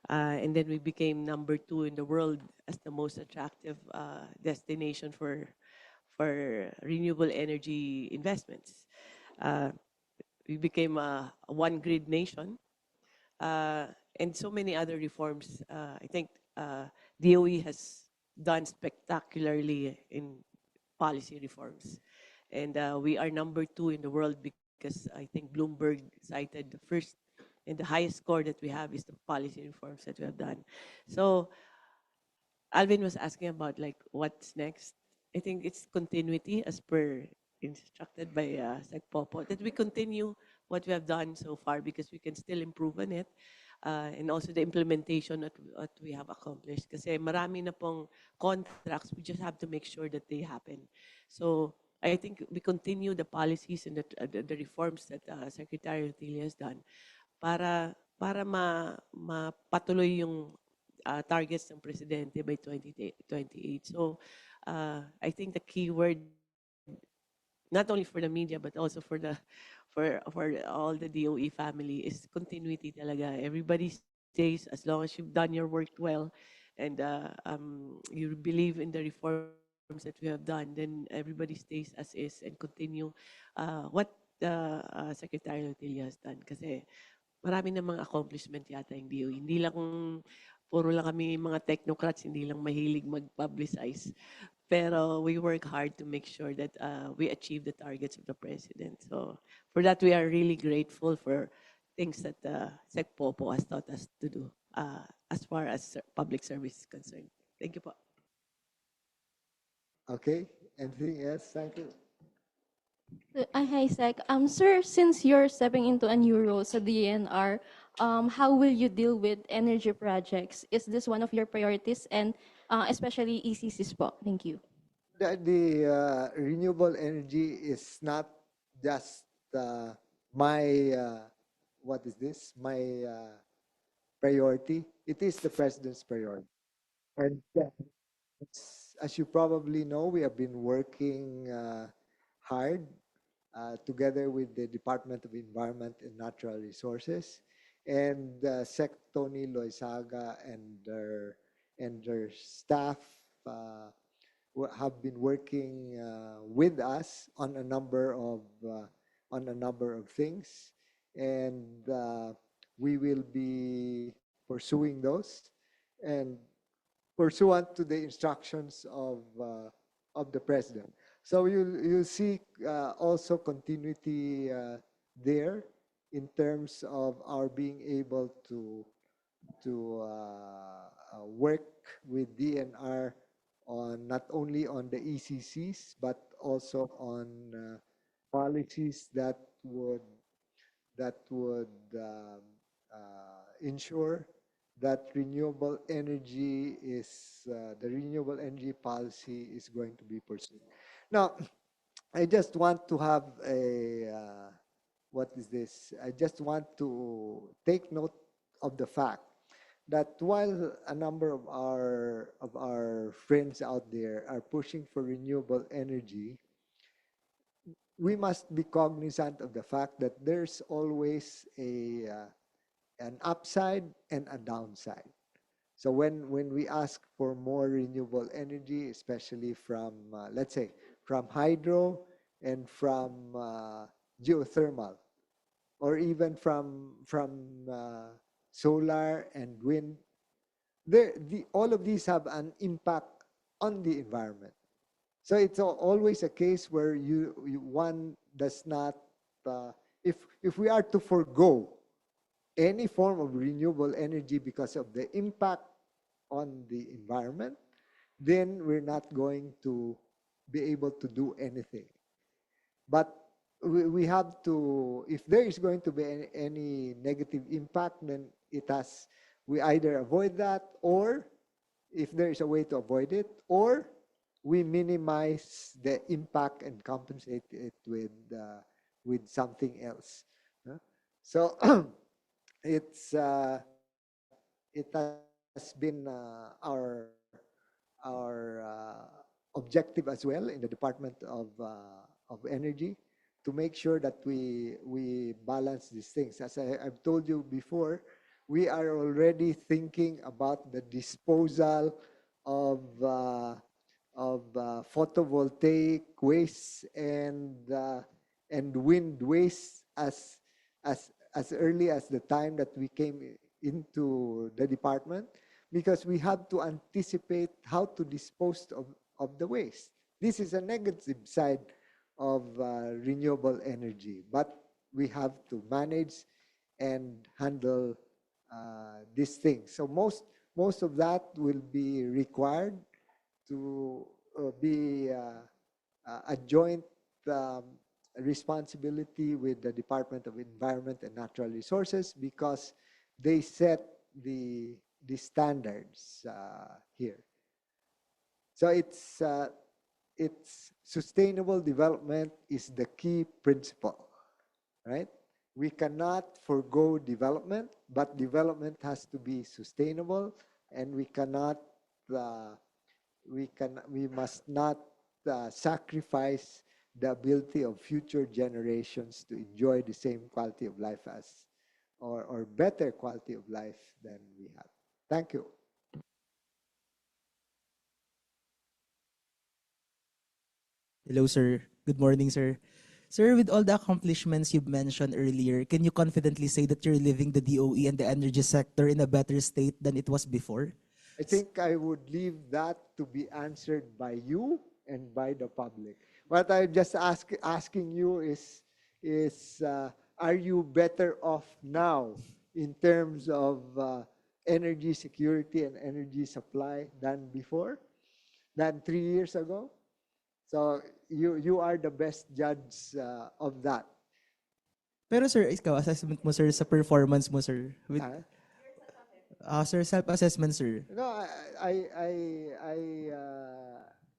And then we became number 2 in the world as the most attractive destination for renewable energy investments. We became a one grid nation, uh, and so many other reforms. I think DOE has done spectacularly in policy reforms. And we are number 2 in the world because I think Bloomberg cited the first and the highest score that we have is the policy reforms that we have done. So Alvin was asking about like what's next. I think it's continuity as per instructed by Sec Popo, that we continue what we have done so far because we can still improve on it. And also the implementation that what we have accomplished. Kasi marami na pong contracts, we just have to make sure that they happen. So I think we continue the policies and the reforms that Secretary Lotilla has done para mapatuloy yung targets ng presidente by 2028. So I think the key word, not only for the media but also for the for all the DOE family, is continuity talaga. Everybody stays as long as you've done your work well, and you believe in the reforms that we have done, then everybody stays as is and continue what Secretary Lotilla has done. Kasi marami namang accomplishment yata yung DOE. Hindi lang puro lang kami mga technocrats, hindi lang mahilig mag-publicize. Pero we work hard to make sure that we achieve the targets of the president. So for that, we are really grateful for things that Sec Popo has taught us to do as far as public service is concerned. Thank you po. Okay. Anything else? Thank you. Hi, Sec. Sir, since you're stepping into a new role sa DNR, how will you deal with energy projects? Is this one of your priorities, and especially ECCs po? Thank you. The renewable energy is not just my what is this? My priority. It is the president's priority. And as you probably know, we have been working hard together with the Department of Environment and Natural Resources, and Sec Tony Loizaga and their staff have been working with us on a number of things, and we will be pursuing those and pursuant to the instructions of the president. So you'll see also continuity there in terms of our being able to work with DNR on not only on the ECCs but also on policies that would ensure that renewable energy is the renewable energy policy is going to be pursued. Now, I just want to have a what is this? I just want to take note of the fact that while a number of our friends out there are pushing for renewable energy, we must be cognizant of the fact that there's always an upside and a downside. So when we ask for more renewable energy, especially from let's say from hydro and from geothermal, or even from solar and wind, all of these have an impact on the environment. So it's always a case where one does not if we are to forego any form of renewable energy because of the impact on the environment, then we're not going to be able to do anything. But we have to, if there is going to be any negative impact, then we either avoid that, or if there is a way to avoid it, or we minimize the impact and compensate it with something else. So it has been our objective as well in the Department of Energy to make sure that we balance these things. As I've told you before, we are already thinking about the disposal of photovoltaic waste and wind waste as early as the time that we came into the department, because we have to anticipate how to dispose of the waste. This is a negative side of renewable energy, but we have to manage and handle these things. So most of that will be required to be a joint responsibility with the Department of Environment and Natural Resources, because they set the standards here. So it's sustainable development is the key principle, right? We cannot forego development, but development has to be sustainable, and uh, we must not sacrifice the ability of future generations to enjoy the same quality of life as or better quality of life than we have. Thank you. Hello, sir. Good morning, sir. Sir, with all the accomplishments you've mentioned earlier, can you confidently say that you're leaving the DOE and the energy sector in a better state than it was before? I think I would leave that to be answered by you and by the public. What I'm just asking you is are you better off now in terms of energy security and energy supply than before, than 3 years ago? So you are the best judge of that. Pero sir, ikaw, assessment mo, sir, sa performance mo, sir. With, Uh, sir, self-assessment, sir. No, I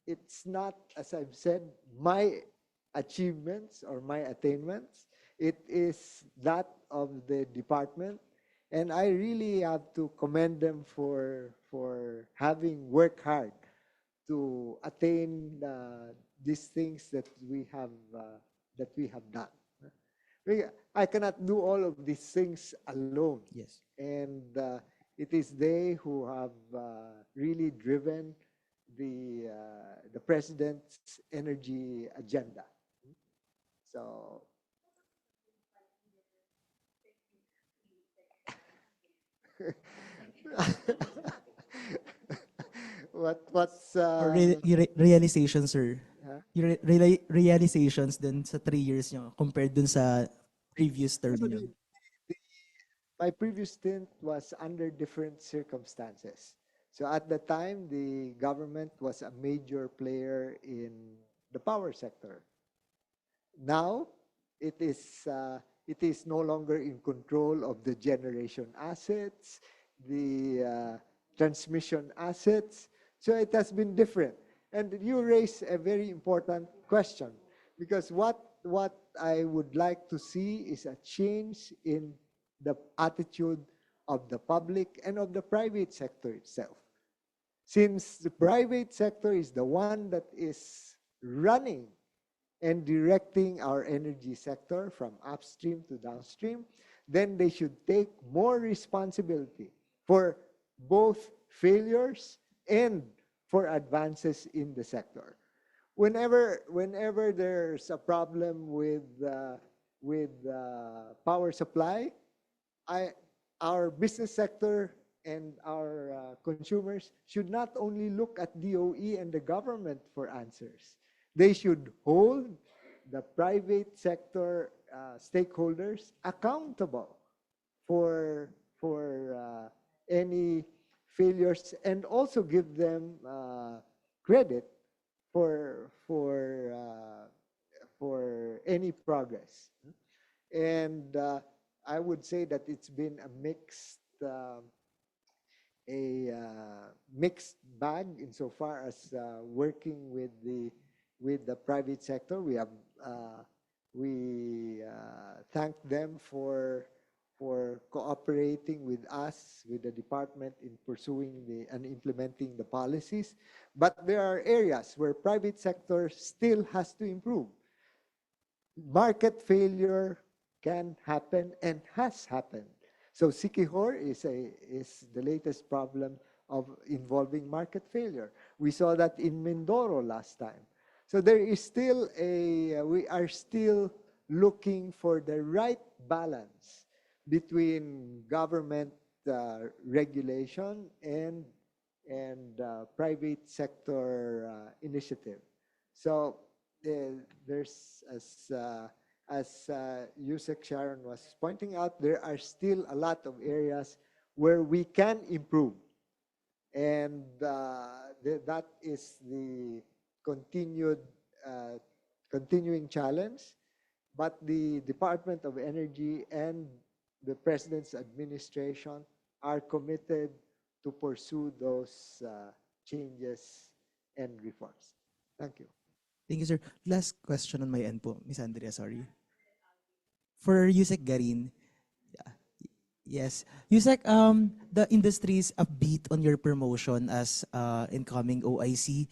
it's not, as I've said, my achievements or my attainments. It is that of the department, and I really have to commend them for having worked hard to attain these things that we have done. I cannot do all of these things alone. Yes. And it is they who have really driven the president's energy agenda. So what's Or realization, sir. huh? Your realizations dun sa 3 years nyo compared dun sa previous term So nyo. my previous stint was under different circumstances. So at the time, the government was a major player in the power sector. Now, it is no longer in control of the generation assets, the transmission assets. So it has been different. And you raise a very important question because what I would like to see is a change in the attitude of the public and of the private sector itself. Since the private sector is the one that is running and directing our energy sector from upstream to downstream, then they should take more responsibility for both failures and for advances in the sector. Whenever there's a problem with power supply, I, our business sector and our consumers should not only look at DOE and the government for answers. They should hold the private sector stakeholders accountable for any failures and also give them credit for any progress. And I would say that it's been a mixed bag insofar as working with the private sector. We thank them for cooperating with us, with the department in pursuing and implementing the policies. But there are areas where private sector still has to improve. Market failure can happen and has happened. So Sikihor is the latest problem of involving market failure. We saw that in Mindoro last time. So there is still we are still looking for the right balance between government regulation and private sector initiative. So there's as Yusek Sharon was pointing out, there are still a lot of areas where we can improve, and that is the continued continuing challenge. But the Department of Energy and the President's administration are committed to pursue those changes and reforms. Thank you. Thank you, sir. Last question on my end po, Miss Andrea, sorry. For Yusek Garin, Yes. Yusek, the industry is upbeat on your promotion as incoming OIC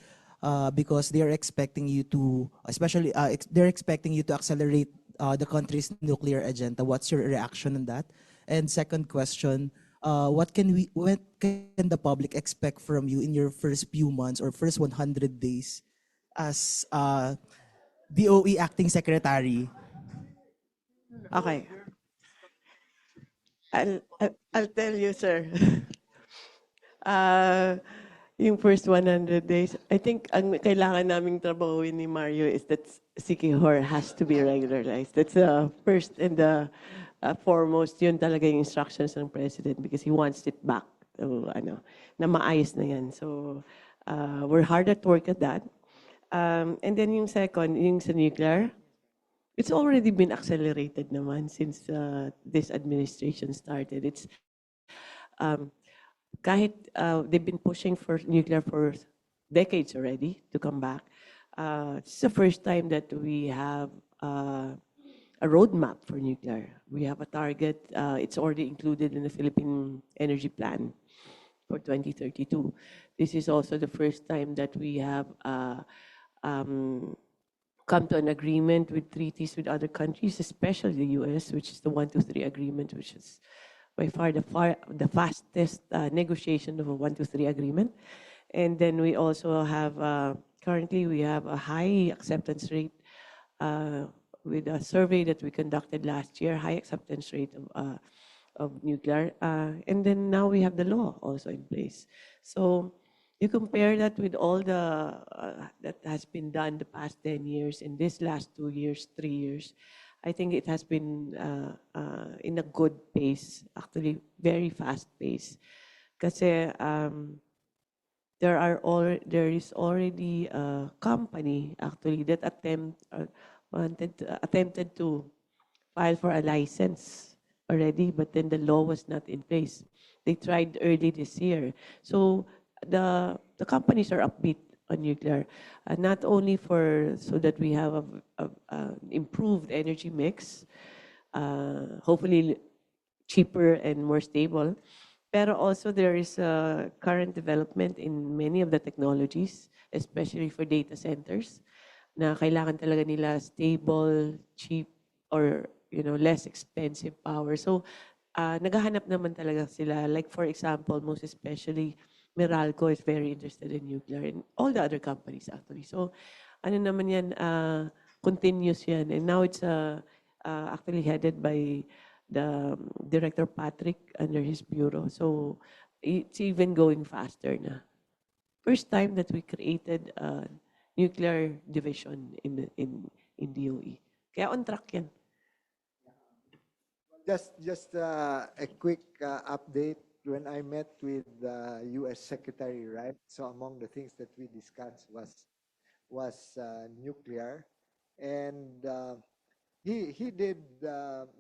because they are expecting you to, especially, they're expecting you to accelerate the country's nuclear agenda. What's your reaction on that? And second question, what can the public expect from you in your first few months or first 100 days as DOE acting secretary? Okay. I'll tell you, sir. uh, yung first 100 days, I think ang kailangan naming trabahuin ni Mario is that Sikihor has to be regularized. That's the first and the foremost. Yun talaga yung instructions ng President because he wants it back. So, na maayos na yan. So, we're hard at work at that. And then yung second, yung sa nuclear, it's already been accelerated naman since this administration started. It's kahit they've been pushing for nuclear for decades already to come back. It's the first time that we have a roadmap for nuclear. We have a target. It's already included in the Philippine Energy Plan for 2032. This is also the first time that we have um, come to an agreement with treaties with other countries, especially the US, which is the 123 agreement, which is by far the fastest negotiation of a 123 agreement. And then we also have, currently we have a high acceptance rate uh, with a survey that we conducted last year, high acceptance rate of nuclear. And then now we have the law also in place. So you compare that with all the that has been done the past 10 years, in this last 2 years, 3 years, I think it has been in a good pace, actually very fast pace. Kasi there is already a company actually that attempted to file for a license already, but then the law was not in place. They tried early this year. So the companies are upbeat on nuclear, not only for so that we have a improved energy mix, hopefully cheaper and more stable, pero also there is a current development in many of the technologies, especially for data centers, na kailangan talaga nila stable, cheap, or less expensive power. So naghahanap naman talaga sila. Like for example, most especially Meralco is very interested in nuclear and all the other companies actually. So ano naman yan, continuous yan. And now it's actually headed by the Director Patrick under his bureau. So it's even going faster na. First time that we created a nuclear division in DOE. Kaya on track yan. Just a quick update. When I met with the U.S. Secretary, right? So among the things that we discussed was nuclear, and he did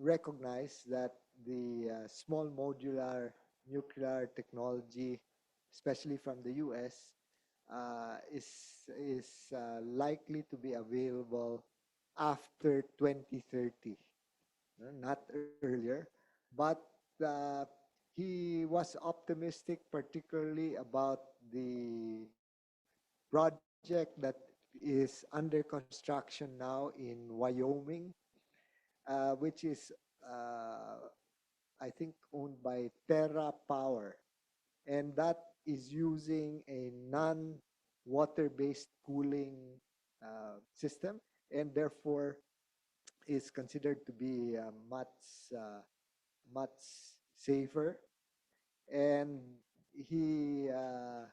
recognize that the small modular nuclear technology, especially from the U.S., is likely to be available after 2030, not earlier. But uh, he was optimistic, particularly about the project that is under construction now in Wyoming, which is, I think, owned by Terra Power. And that is using a non-water-based cooling system, and therefore is considered to be much safer. And he uh,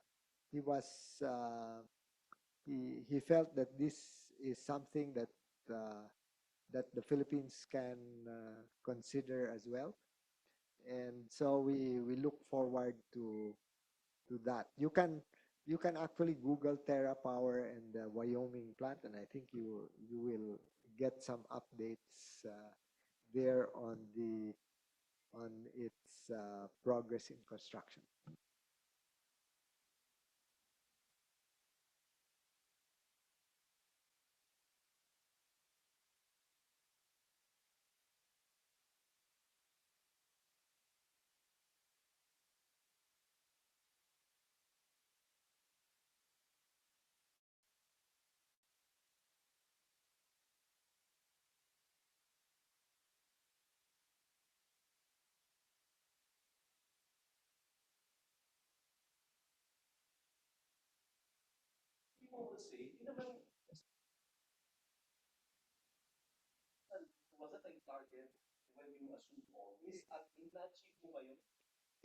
he was he felt that this is something that the Philippines can consider as well. And so we look forward to that. You can actually Google Terra Power and the Wyoming plant, and I think you will get some updates there on its progress in construction.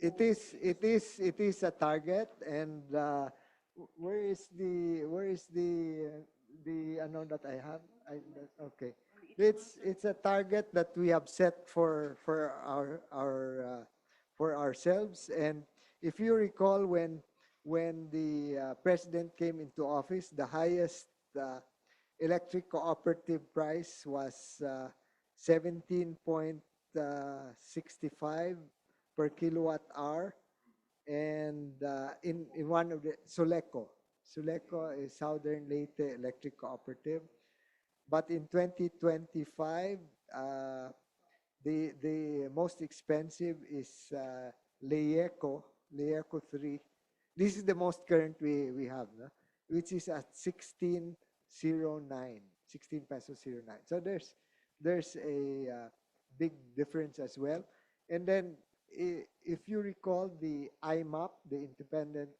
It is a target, and where is the ano that I have? Okay, it's a target that we have set for ourselves. And if you recall, when the president came into office, the highest electric cooperative price was 17.65 per kilowatt hour, and in one of the Suleco is Southern Leyte Electric Cooperative. But in 2025, uh, the most expensive is Leyeco 3. This is the most current we have, no? Which is at 1609, 16 pesos 09. So there's a big difference as well. And then if you recall, the IMAP, the Independent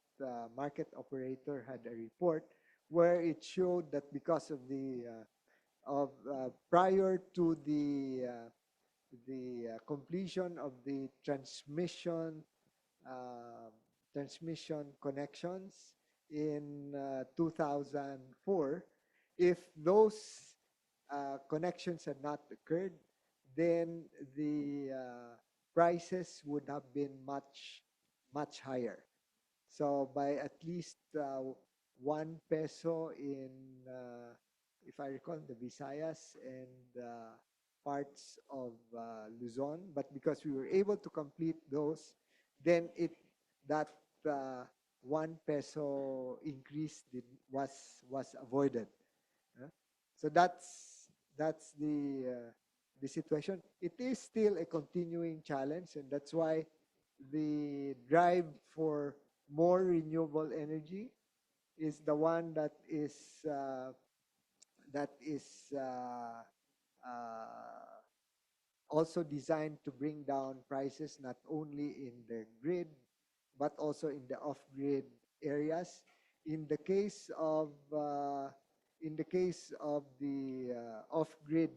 Market Operator, had a report where it showed that because of the prior to the completion of the uh, transmission connections in 2004, if those connections had not occurred, then the prices would have been much higher. So by at least 1 peso in, if I recall, the Visayas and parts of Luzon. But because we were able to complete those, then that uh, 1 peso increase was avoided. Huh? So that's the situation. It is still a continuing challenge, and that's why the drive for more renewable energy is the one that is also designed to bring down prices not only in the grid but also in the off-grid areas. In the case of the off-grid,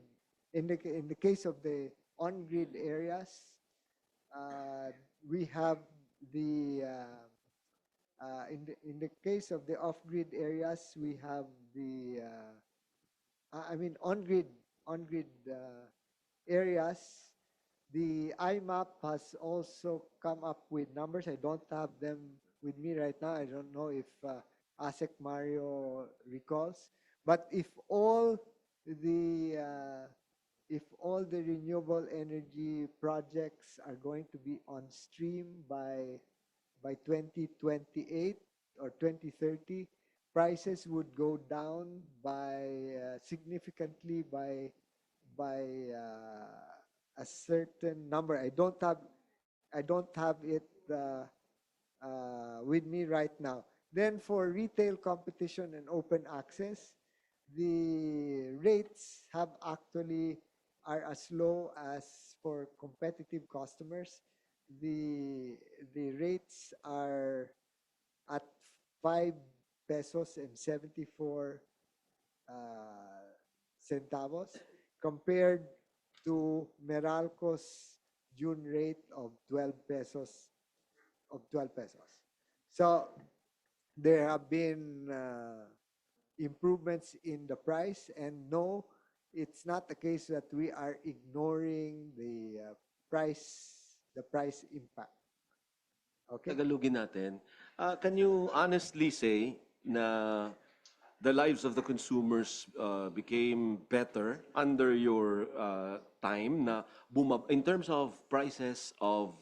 in the case of the on-grid areas, uh, we have the in the case of the off-grid areas, we have the I mean on-grid areas. The IMAP has also come up with numbers. I don't have them with me right now. I don't know if ASEC Mario recalls, but the uh, if all the renewable energy projects are going to be on stream by 2028 or 2030, prices would go down by significantly by a certain number. I don't have it with me right now. Then for retail competition and open access, the rates have actually are as low as for competitive customers. The rates are at 5 pesos and 74 centavos compared to Meralco's June rate of 12 pesos. So there have been improvements in the price, and no, it's not the case that we are ignoring the price impact. Okay? Tagalogin natin. Can you honestly say na the lives of the consumers became better under your time na in terms of prices of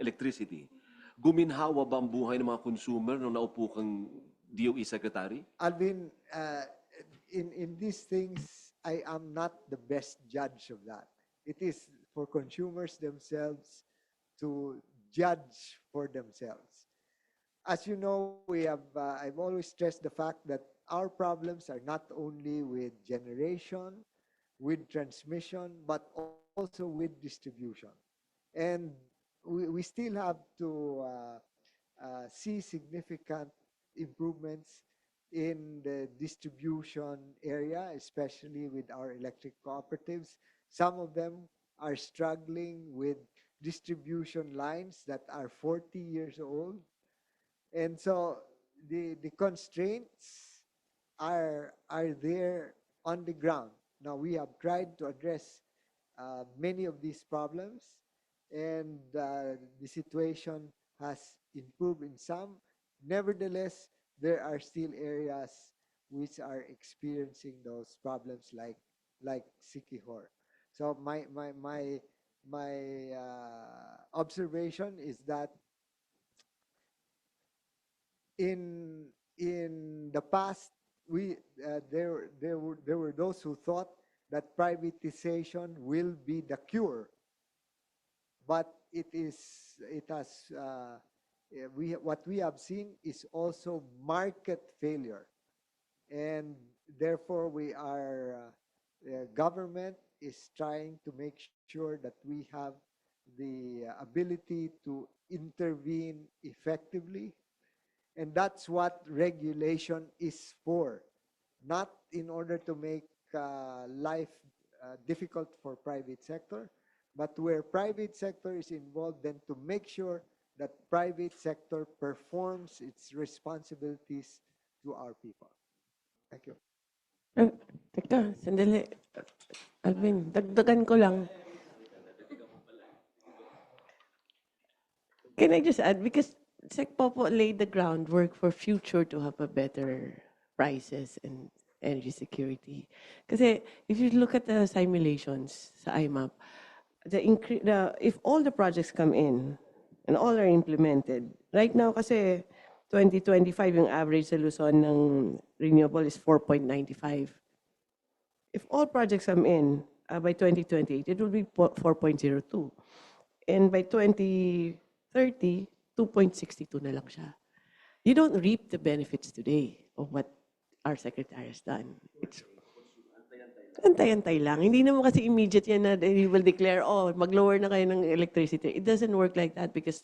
electricity? Guminhawa ba ang buhay ng mga consumer nung naupo kang DOE Secretary? Alvin, in these things, I am not the best judge of that. It is for consumers themselves to judge for themselves. As you know, I've always stressed the fact that our problems are not only with generation, with transmission, but also with distribution. And we still have to see significant improvements in the distribution area, especially with our electric cooperatives. Some of them are struggling with distribution lines that are 40 years old. And so the constraints are there on the ground. Now we have tried to address many of these problems, and the situation has improved in some. Nevertheless, there are still areas which are experiencing those problems, like Sikihor. So my observation is that in in the past, we there were those who thought that privatization will be the cure, but it has we what we have seen is also market failure, and therefore government is trying to make sure that we have the ability to intervene effectively, and that's what regulation is for, not in order to make life difficult for private sector, but where private sector is involved, then to make sure that private sector performs its responsibilities to our people. Thank you. Ah, teka, sandali. Alvin, dagdagan ko lang. Can I just add, because Sec Popo laid the groundwork for future to have a better prices and energy security. Kasi if you look at the simulations sa IMAP, if all the projects come in and all are implemented, right now kasi 2025 yung average sa Luzon ng renewable is 4.95. If all projects come in by 2028, it will be 4.02. And by 2030, 2.62 na lang siya. You don't reap the benefits today of what our secretary has done. It's antay-antay lang. Hindi naman kasi immediate yan na they will declare, oh, mag-lower na kayo ng electricity. It doesn't work like that because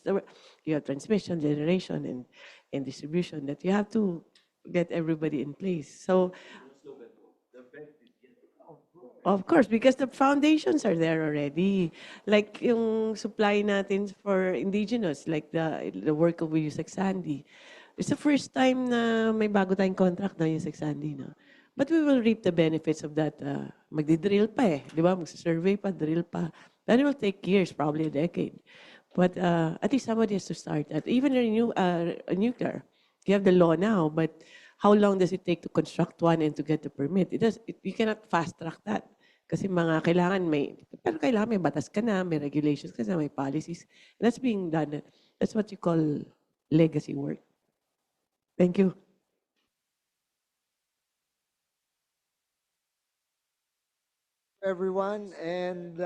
you have transmission, generation, and distribution that you have to get everybody in place. So, of course, because the foundations are there already. Like yung supply natin for indigenous, like the work of Yusek Sandy. It's the first time na may bago tayong contract na Yusek Sandy, no? But we will reap the benefits of that. Magdi-drill pa eh, di ba? Mag-survey pa, drill pa. That will take years, probably a decade. But at least somebody has to start that. Even a nuclear, you have the law now, but how long does it take to construct one and to get the permit? You cannot fast track that. Kasi pero kailangan may batas ka na, may regulations ka na, may policies. And that's being done. That's what you call legacy work. Thank you. Everyone, and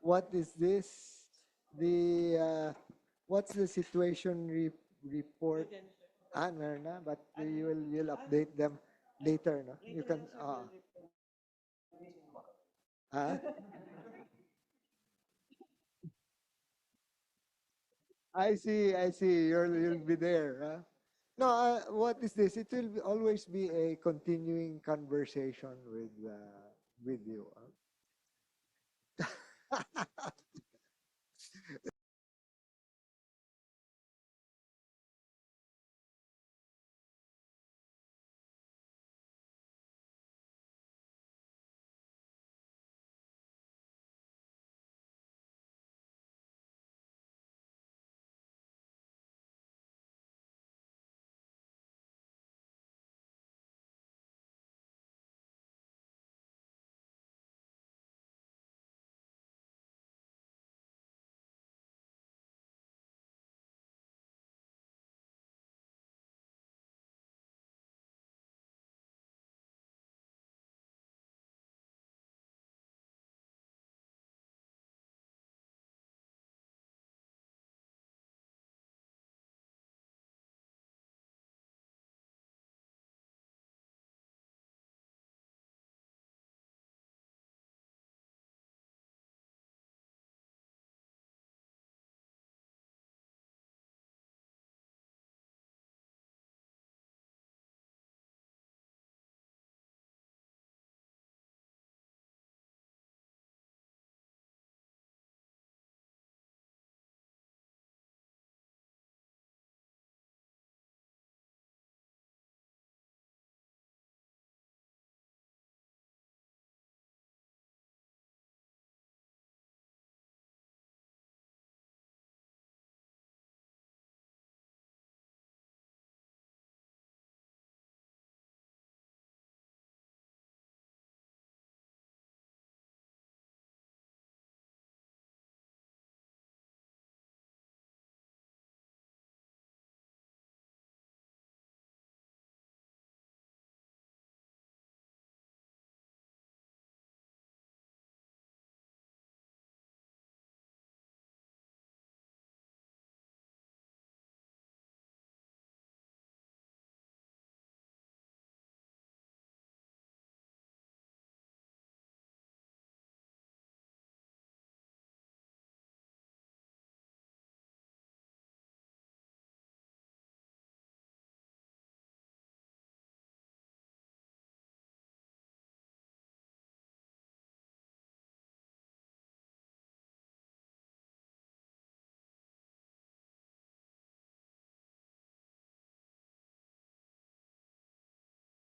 what is this? The what's the situation report? Meron na, but you'll update them later, no? You can ah, I see. You'll be there, huh? No, what is this? It will always be a continuing conversation with you.